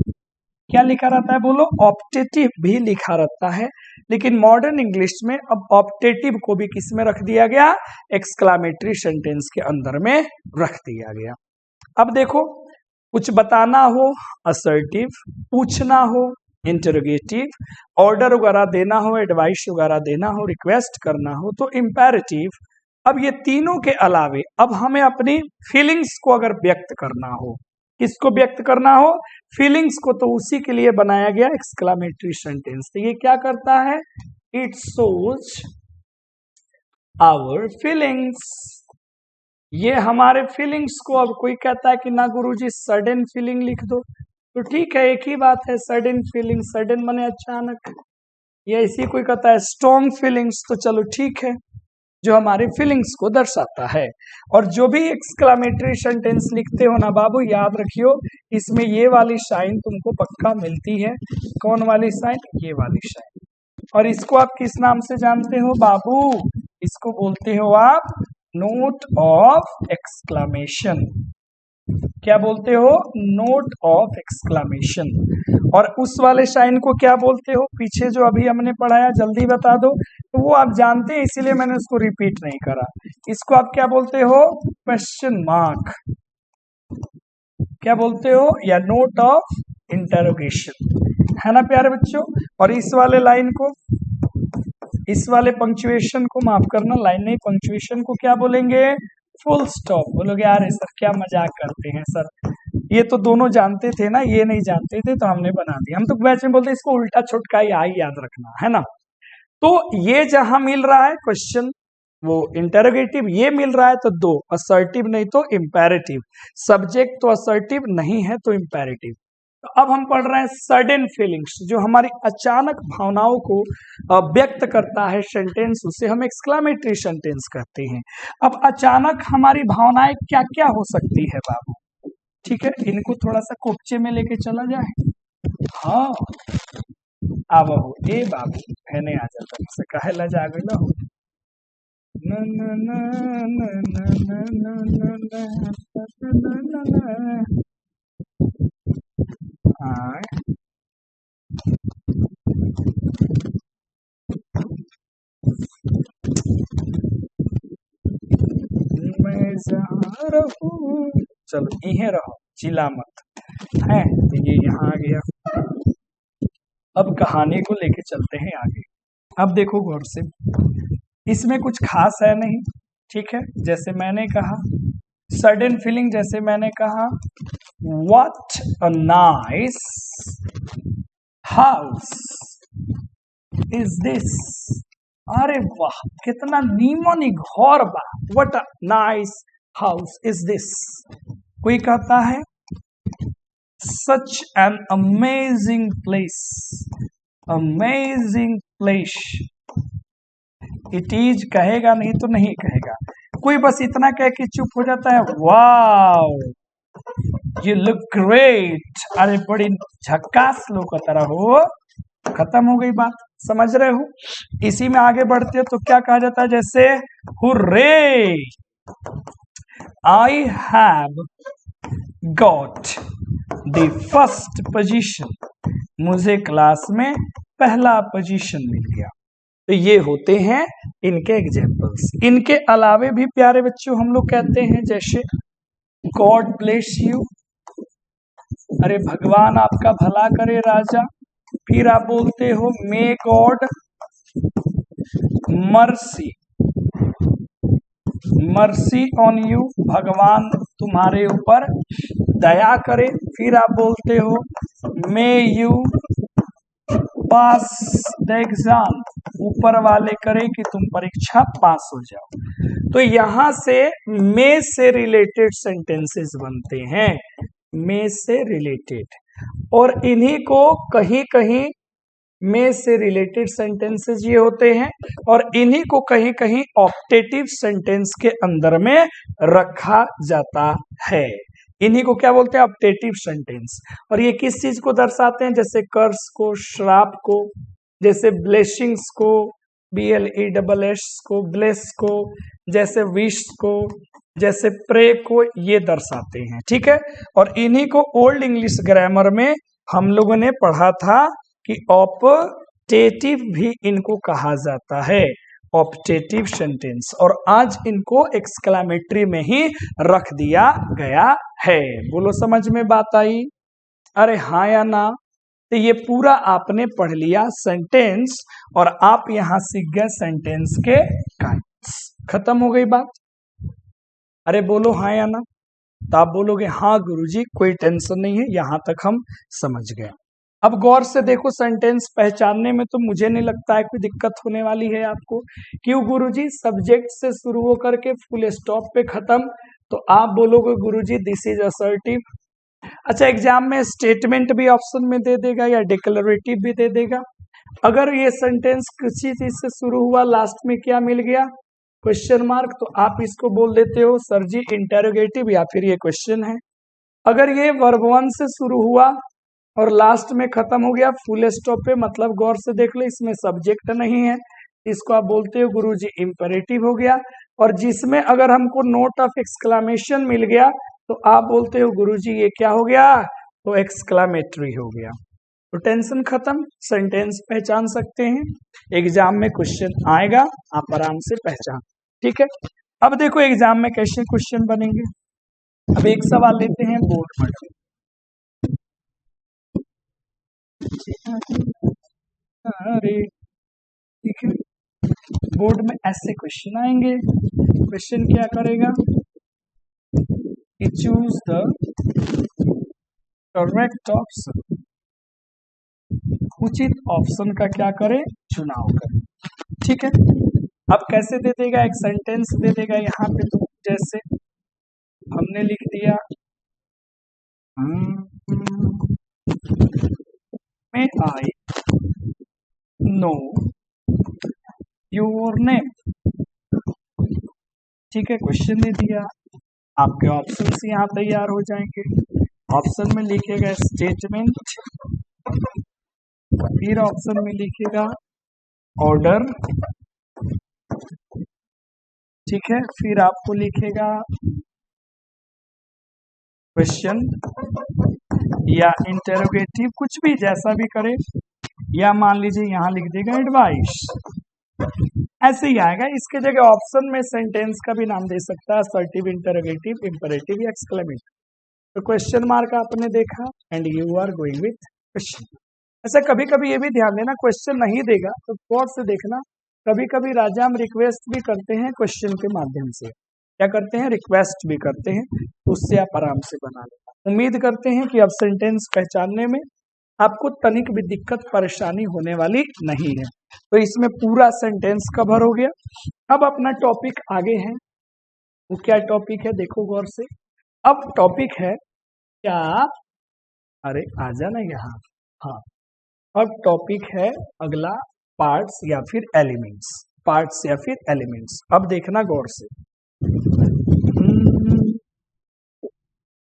क्या लिखा रहता है बोलो? ऑप्टेटिव भी लिखा रहता है, लेकिन मॉडर्न इंग्लिश में अब ऑप्टेटिव को भी किस में रख दिया गया? एक्सक्लामेटरी सेंटेंस के अंदर में रख दिया गया। अब देखो, कुछ बताना हो असर्टिव, पूछना हो इंटरोगेटिव, ऑर्डर वगैरह देना हो, एडवाइस वगैरह देना हो, रिक्वेस्ट करना हो तो इंपेरेटिव। अब ये तीनों के अलावे अब हमें अपनी फीलिंग्स को अगर व्यक्त करना हो किसको व्यक्त करना हो, फीलिंग्स को, तो उसी के लिए बनाया गया एक्सक्लामेटरी सेंटेंस। तो ये क्या करता है, इट शोज आवर फीलिंग्स, ये हमारे फीलिंग्स को। अब कोई कहता है कि ना गुरुजी सडन फीलिंग लिख दो, तो ठीक है, एक ही बात है, सडन फीलिंग, सडन माने अचानक, या इसी कोई कहता है स्ट्रॉन्ग फीलिंग्स, तो चलो ठीक है, जो हमारे फीलिंग्स को दर्शाता है। और जो भी एक्सक्लामेटरी सेंटेंस लिखते हो ना बाबू, याद रखियो इसमें ये वाली साइन तुमको पक्का मिलती है। कौन वाली साइन, ये वाली साइन। और इसको आप किस नाम से जानते हो बाबू, इसको बोलते हो आप नोट ऑफ एक्सक्लामेशन। क्या बोलते हो, नोट ऑफ एक्सक्लामेशन। और उस वाले साइन को क्या बोलते हो, पीछे जो अभी हमने पढ़ाया, जल्दी बता दो, तो वो आप जानते हैं इसीलिए मैंने उसको रिपीट नहीं करा। इसको आप क्या बोलते हो, क्वेश्चन मार्क, क्या बोलते हो, या नोट ऑफ इंटरोगेशन, है ना प्यारे बच्चों। और इस वाले लाइन को, इस वाले पंक्चुएशन को, माफ करना लाइन नहीं, पंक्चुएशन को क्या बोलेंगे, फुल स्टॉप। बोलोगे यार सर क्या मजाक करते हैं सर, ये तो दोनों जानते थे ना, ये नहीं जानते थे तो हमने बना दिया। हम तो बैच में बोलते इसको उल्टा छुटका ही याद रखना है ना। तो ये जहां मिल रहा है क्वेश्चन, वो इंटरोगेटिव, ये मिल रहा है तो दो, असर्टिव नहीं तो इम्पेरेटिव, सब्जेक्ट तो असर्टिव नहीं है तो इम्पेरेटिव। तो अब हम पढ़ रहे हैं सडन फीलिंग्स, जो हमारी अचानक भावनाओं को व्यक्त करता है सेंटेंस, उसे हम एक्सक्लामेटरी सेंटेंस कहते हैं। अब अचानक हमारी भावनाएं क्या क्या हो सकती है बाबू, ठीक है, इनको थोड़ा सा कोपचे में लेके चला जाए। हाँ अब हो ए बाबू कहने आ जाता से कहे ला जागे ना हो न न न न न न न न न मैं जा रहूं, चलो इहे रहो, चिल्ला मत, है ये यहाँ आ गया। अब कहानी को लेके चलते हैं आगे। अब देखो गौर से, इसमें कुछ खास है नहीं, ठीक है, जैसे मैंने कहा सडन फीलिंग, जैसे मैंने कहा what a nice house is this, अरे वाह कितना नीमन घर बा, what a nice house is this. कोई कहता है such an amazing place, amazing place, it is कहेगा नहीं तो नहीं कहेगा, कोई बस इतना कह के चुप हो जाता है, वाओ यू लुक ग्रेट, अरे बड़ी झक्कास लोग तरह हो, खत्म हो गई बात, समझ रहे हो। इसी में आगे बढ़ते हो तो क्या कहा जाता है, जैसे hurray I have got the first position, मुझे क्लास में पहला पोजीशन मिल गया। तो ये होते हैं इनके एग्जाम्पल्स। इनके अलावे भी प्यारे बच्चों हम लोग कहते हैं, जैसे गॉड ब्लेस यू, अरे भगवान आपका भला करे राजा। फिर आप बोलते हो may God mercy, mercy on you, भगवान तुम्हारे ऊपर दया करे। फिर आप बोलते हो may you pass the exam, ऊपर वाले करे कि तुम परीक्षा पास हो जाओ। तो यहां से मे से रिलेटेड सेंटेंसेस बनते हैं, मे से रिलेटेड, और इन्हीं को कहीं कहीं में से रिलेटेड सेंटेंसेस ये होते हैं, और इन्हीं को कहीं कहीं ऑप्टेटिव सेंटेंस के अंदर में रखा जाता है। इन्हीं को क्या बोलते हैं, ऑप्टेटिव सेंटेंस। और ये किस चीज को दर्शाते हैं, जैसे कर्स को, श्राप को, जैसे ब्लेसिंग्स को, BLESS को, ब्लेस को, जैसे विश को, जैसे प्रे को, ये दर्शाते हैं, ठीक है। और इन्हीं को ओल्ड इंग्लिश ग्रामर में हम लोगों ने पढ़ा था कि ऑप्टेटिव भी इनको कहा जाता है, ऑप्टेटिव सेंटेंस, और आज इनको एक्सक्लामेटरी में ही रख दिया गया है। बोलो समझ में बात आई, अरे हाँ या ना। तो ये पूरा आपने पढ़ लिया सेंटेंस, और आप यहां सीख गए सेंटेंस के काइंड्स, खत्म हो गई बात। अरे बोलो हाँ या ना। तो आप बोलोगे हाँ गुरुजी कोई टेंशन नहीं है, यहाँ तक हम समझ गए। अब गौर से देखो, सेंटेंस पहचानने में तो मुझे नहीं लगता है कोई दिक्कत होने वाली है आपको। क्यों गुरुजी? सब्जेक्ट से शुरू होकर के फुल स्टॉप पे खत्म। तो आप बोलोगे गुरुजी दिस इज असर्टिव। अच्छा, एग्जाम में स्टेटमेंट भी ऑप्शन में दे देगा या डिक्लेरेटिव भी दे देगा। अगर ये सेंटेंस किसी चीज से शुरू हुआ, लास्ट में क्या मिल गया? क्वेश्चन मार्क, तो आप इसको बोल देते हो सर जी इंटेरोगेटिव या फिर ये क्वेश्चन है। अगर ये वर्ब वन से शुरू हुआ और लास्ट में खत्म हो गया फुल स्टॉप पे, मतलब गौर से देख लो इसमें सब्जेक्ट नहीं है, इसको आप बोलते हो गुरुजी इंपेरेटिव हो गया। और जिसमें अगर हमको नोट ऑफ एक्सक्लामेशन मिल गया तो आप बोलते हो गुरुजी ये क्या हो गया? तो एक्सक्लामेटरी हो गया। तो टेंशन खत्म, सेंटेंस पहचान सकते हैं। एग्जाम में क्वेश्चन आएगा, आप आराम से पहचान। ठीक है, अब देखो एग्जाम में कैसे क्वेश्चन बनेंगे। अब एक सवाल लेते हैं बोर्ड में। अरे ठीक है, बोर्ड में ऐसे क्वेश्चन आएंगे। क्वेश्चन क्या करेगा? चूज द करेक्ट ऑप्शन, उचित ऑप्शन का क्या करे? चुनाव करे। ठीक है, अब कैसे दे देगा? एक सेंटेंस दे देगा यहाँ पे, तो जैसे हमने लिख दिया मे आई नो योर नेम। ठीक है, क्वेश्चन दे दिया, आपके ऑप्शंस यहाँ तैयार हो जाएंगे। ऑप्शन में लिखेगा स्टेटमेंट, फिर ऑप्शन में लिखेगा ऑर्डर। ठीक है, फिर आपको लिखेगा क्वेश्चन या इंटेरोगेटिव, कुछ भी जैसा भी करे, या मान लीजिए यहाँ लिख देगा एडवाइस। ऐसे ही आएगा। इसके जगह ऑप्शन में सेंटेंस का भी नाम दे सकता है, असर्टिव, इंटरोगेटिव, इंपेरेटिव या एक्सक्लेमेटिव। तो क्वेश्चन मार्क आपने देखा and you are going with question. ऐसा कभी कभी ये भी ध्यान देना, क्वेश्चन नहीं देगा तो गौर से देखना, कभी कभी राजा हम रिक्वेस्ट भी करते हैं क्वेश्चन के माध्यम से। क्या करते हैं? रिक्वेस्ट भी करते हैं, उससे आप आराम से बना लेना। उम्मीद करते हैं कि अब सेंटेंस पहचानने में आपको तनिक भी दिक्कत परेशानी होने वाली नहीं है। तो इसमें पूरा सेंटेंस कवर हो गया। अब अपना टॉपिक आगे है, वो क्या टॉपिक है देखो गौर से। अब टॉपिक है क्या? अरे आ जाना यहाँ। हाँ, अब टॉपिक है अगला पार्ट्स या फिर एलिमेंट्स। पार्ट्स या फिर एलिमेंट्स, अब देखना गौर से।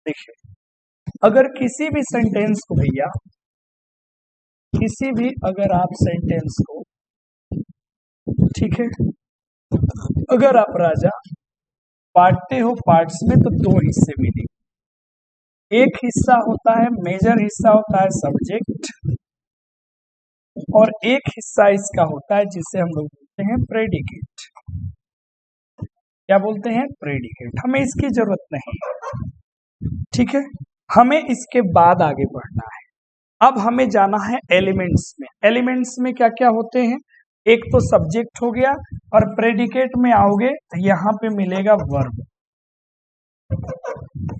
देखिए, अगर किसी भी सेंटेंस को भैया, किसी भी अगर आप सेंटेंस को, ठीक है, अगर आप राजा बांटते हो पार्ट्स में तो दो हिस्से मिलेंगे। एक हिस्सा होता है, मेजर हिस्सा होता है सब्जेक्ट, और एक हिस्सा इसका होता है जिसे हम लोग बोलते हैं प्रेडिकेट। क्या बोलते हैं? प्रेडिकेट। हमें इसकी जरूरत नहीं, ठीक है, हमें इसके बाद आगे बढ़ना है। अब हमें जाना है एलिमेंट्स में। एलिमेंट्स में क्या क्या होते हैं? एक तो सब्जेक्ट हो गया, और प्रेडिकेट में आओगे तो यहाँ पे मिलेगा वर्ब।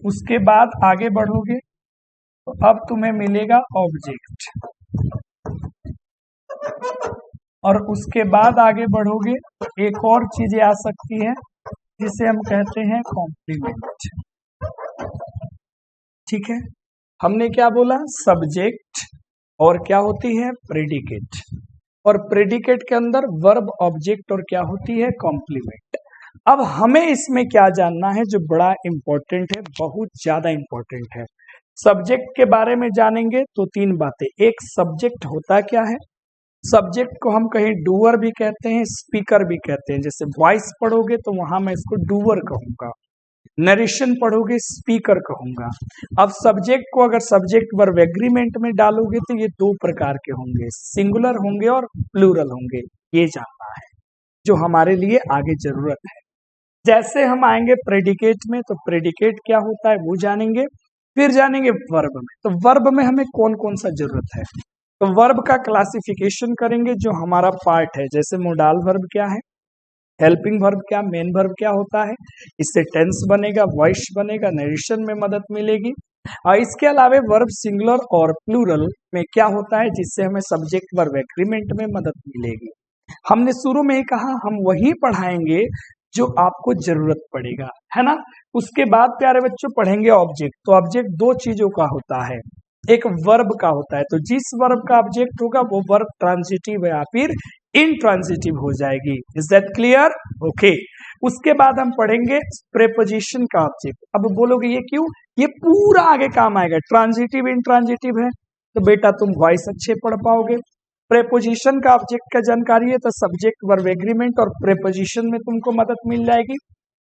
उसके बाद आगे बढ़ोगे तो अब तुम्हें मिलेगा ऑब्जेक्ट, और उसके बाद आगे बढ़ोगे तो एक और चीजें आ सकती है जिसे हम कहते हैं कॉम्प्लीमेंट। ठीक है, हमने क्या बोला? सब्जेक्ट और क्या होती है? प्रेडिकेट, और प्रेडिकेट के अंदर वर्ब, ऑब्जेक्ट और क्या होती है? कॉम्प्लीमेंट। अब हमें इसमें क्या जानना है जो बड़ा इंपॉर्टेंट है, बहुत ज्यादा इंपॉर्टेंट है। सब्जेक्ट के बारे में जानेंगे तो तीन बातें। एक, सब्जेक्ट होता क्या है? सब्जेक्ट को हम कहीं डूअर भी कहते हैं, स्पीकर भी कहते हैं। जैसे वॉइस पढ़ोगे तो वहां मैं इसको डूअर कहूंगा, नरेशन पढ़ोगे स्पीकर कहूंगा। अब सब्जेक्ट को अगर सब्जेक्ट वर्ब एग्रीमेंट में डालोगे तो ये दो प्रकार के होंगे, सिंगुलर होंगे और प्लूरल होंगे। ये जानना है जो हमारे लिए आगे जरूरत है। जैसे हम आएंगे प्रेडिकेट में तो प्रेडिकेट क्या होता है वो जानेंगे, फिर जानेंगे वर्ब में। तो वर्ब में हमें कौन कौन सा जरूरत है, तो वर्ब का क्लासिफिकेशन करेंगे जो हमारा पार्ट है। जैसे मोडाल वर्ब क्या है? हेल्पिंग वर्ब क्या, मेन वर्ब क्या होता है, इससे टेंस बनेगा, वॉइस बनेगा, नरेशन में मदद मिलेगी। और इसके अलावा वर्ब सिंगुलर और प्लूरल में क्या होता है, जिससे हमें सब्जेक्ट वर्ब एग्रीमेंट में मदद मिलेगी। हमने शुरू में ही कहा हम वही पढ़ाएंगे जो आपको जरूरत पड़ेगा, है ना। उसके बाद प्यारे बच्चों पढ़ेंगे ऑब्जेक्ट। तो ऑब्जेक्ट दो चीजों का होता है, एक वर्ब का होता है, तो जिस वर्ब का ऑब्जेक्ट होगा वो वर्ब ट्रांजिटिव या फिर इंट्रांजिटिव हो जाएगी। Is that clear? ओके। उसके बाद हम पढ़ेंगे प्रेपोजिशन का ऑब्जेक्ट। अब बोलोगे ये क्यों, ये पूरा आगे काम आएगा, ट्रांजिटिव इंट्रांजिटिव है तो बेटा तुम वॉइस अच्छे पढ़ पाओगे। प्रेपोजिशन का ऑब्जेक्ट का जानकारी है तो सब्जेक्ट वर्ब एग्रीमेंट और प्रेपोजिशन में तुमको मदद मिल जाएगी।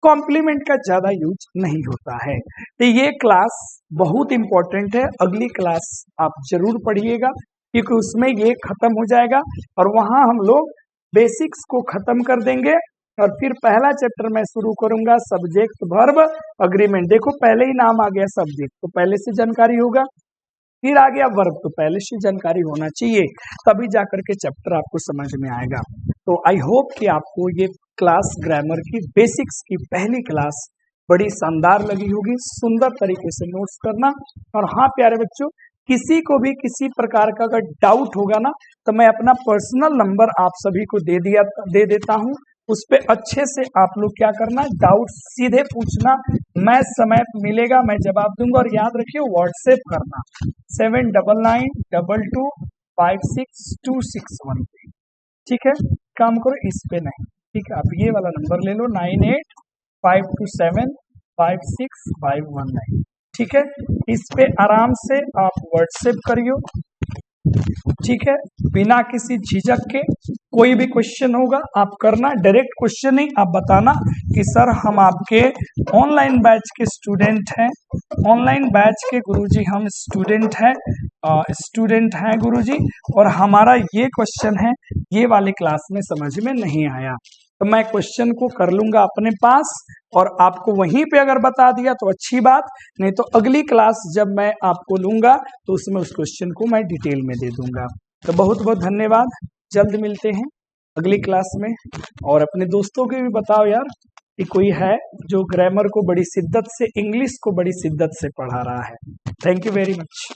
कॉम्प्लीमेंट का ज्यादा यूज नहीं होता है। तो ये क्लास बहुत इंपॉर्टेंट है, अगली क्लास आप जरूर पढ़िएगा क्योंकि उसमें ये खत्म हो जाएगा और वहां हम लोग बेसिक्स को खत्म कर देंगे और फिर पहला चैप्टर मैं शुरू करूंगा सब्जेक्ट वर्ब अग्रीमेंट। देखो पहले ही नाम आ गया सब्जेक्ट तो पहले से जानकारी होगा, फिर आ गया वर्ब तो पहले से जानकारी होना चाहिए, तभी जाकर के चैप्टर आपको समझ में आएगा। तो आई होप कि आपको ये क्लास ग्रामर की बेसिक्स की पहली क्लास बड़ी शानदार लगी होगी। सुंदर तरीके से नोट्स करना। और हाँ प्यारे बच्चों, किसी को भी किसी प्रकार का अगर डाउट होगा ना तो मैं अपना पर्सनल नंबर आप सभी को दे देता हूँ। उस पे अच्छे से आप लोग क्या करना, डाउट सीधे पूछना, मैं समय मिलेगा मैं जवाब दूंगा। और याद रखिए व्हाट्सएप करना 7999556261 पे, ठीक है। काम करो इस पे नहीं, ठीक है। आप ये वाला नंबर ले लो 9852756519, ठीक है। इस पे आराम से आप व्हाट्सएप करियो, ठीक है, बिना किसी झिझक के। कोई भी क्वेश्चन होगा आप करना, डायरेक्ट क्वेश्चन नहीं, आप बताना कि सर हम आपके ऑनलाइन बैच के स्टूडेंट हैं, ऑनलाइन बैच के गुरुजी हम स्टूडेंट हैं गुरुजी, और हमारा ये क्वेश्चन है ये वाली क्लास में समझ में नहीं आया, तो मैं क्वेश्चन को कर लूंगा अपने पास और आपको वहीं पे अगर बता दिया तो अच्छी बात, नहीं तो अगली क्लास जब मैं आपको लूंगा तो उसमें उस क्वेश्चन को मैं डिटेल में दे दूंगा। तो बहुत बहुत धन्यवाद, जल्द मिलते हैं अगली क्लास में। और अपने दोस्तों को भी बताओ यार कि कोई है जो ग्रामर को बड़ी शिद्दत से, इंग्लिश को बड़ी शिद्दत से पढ़ा रहा है। Thank you very much.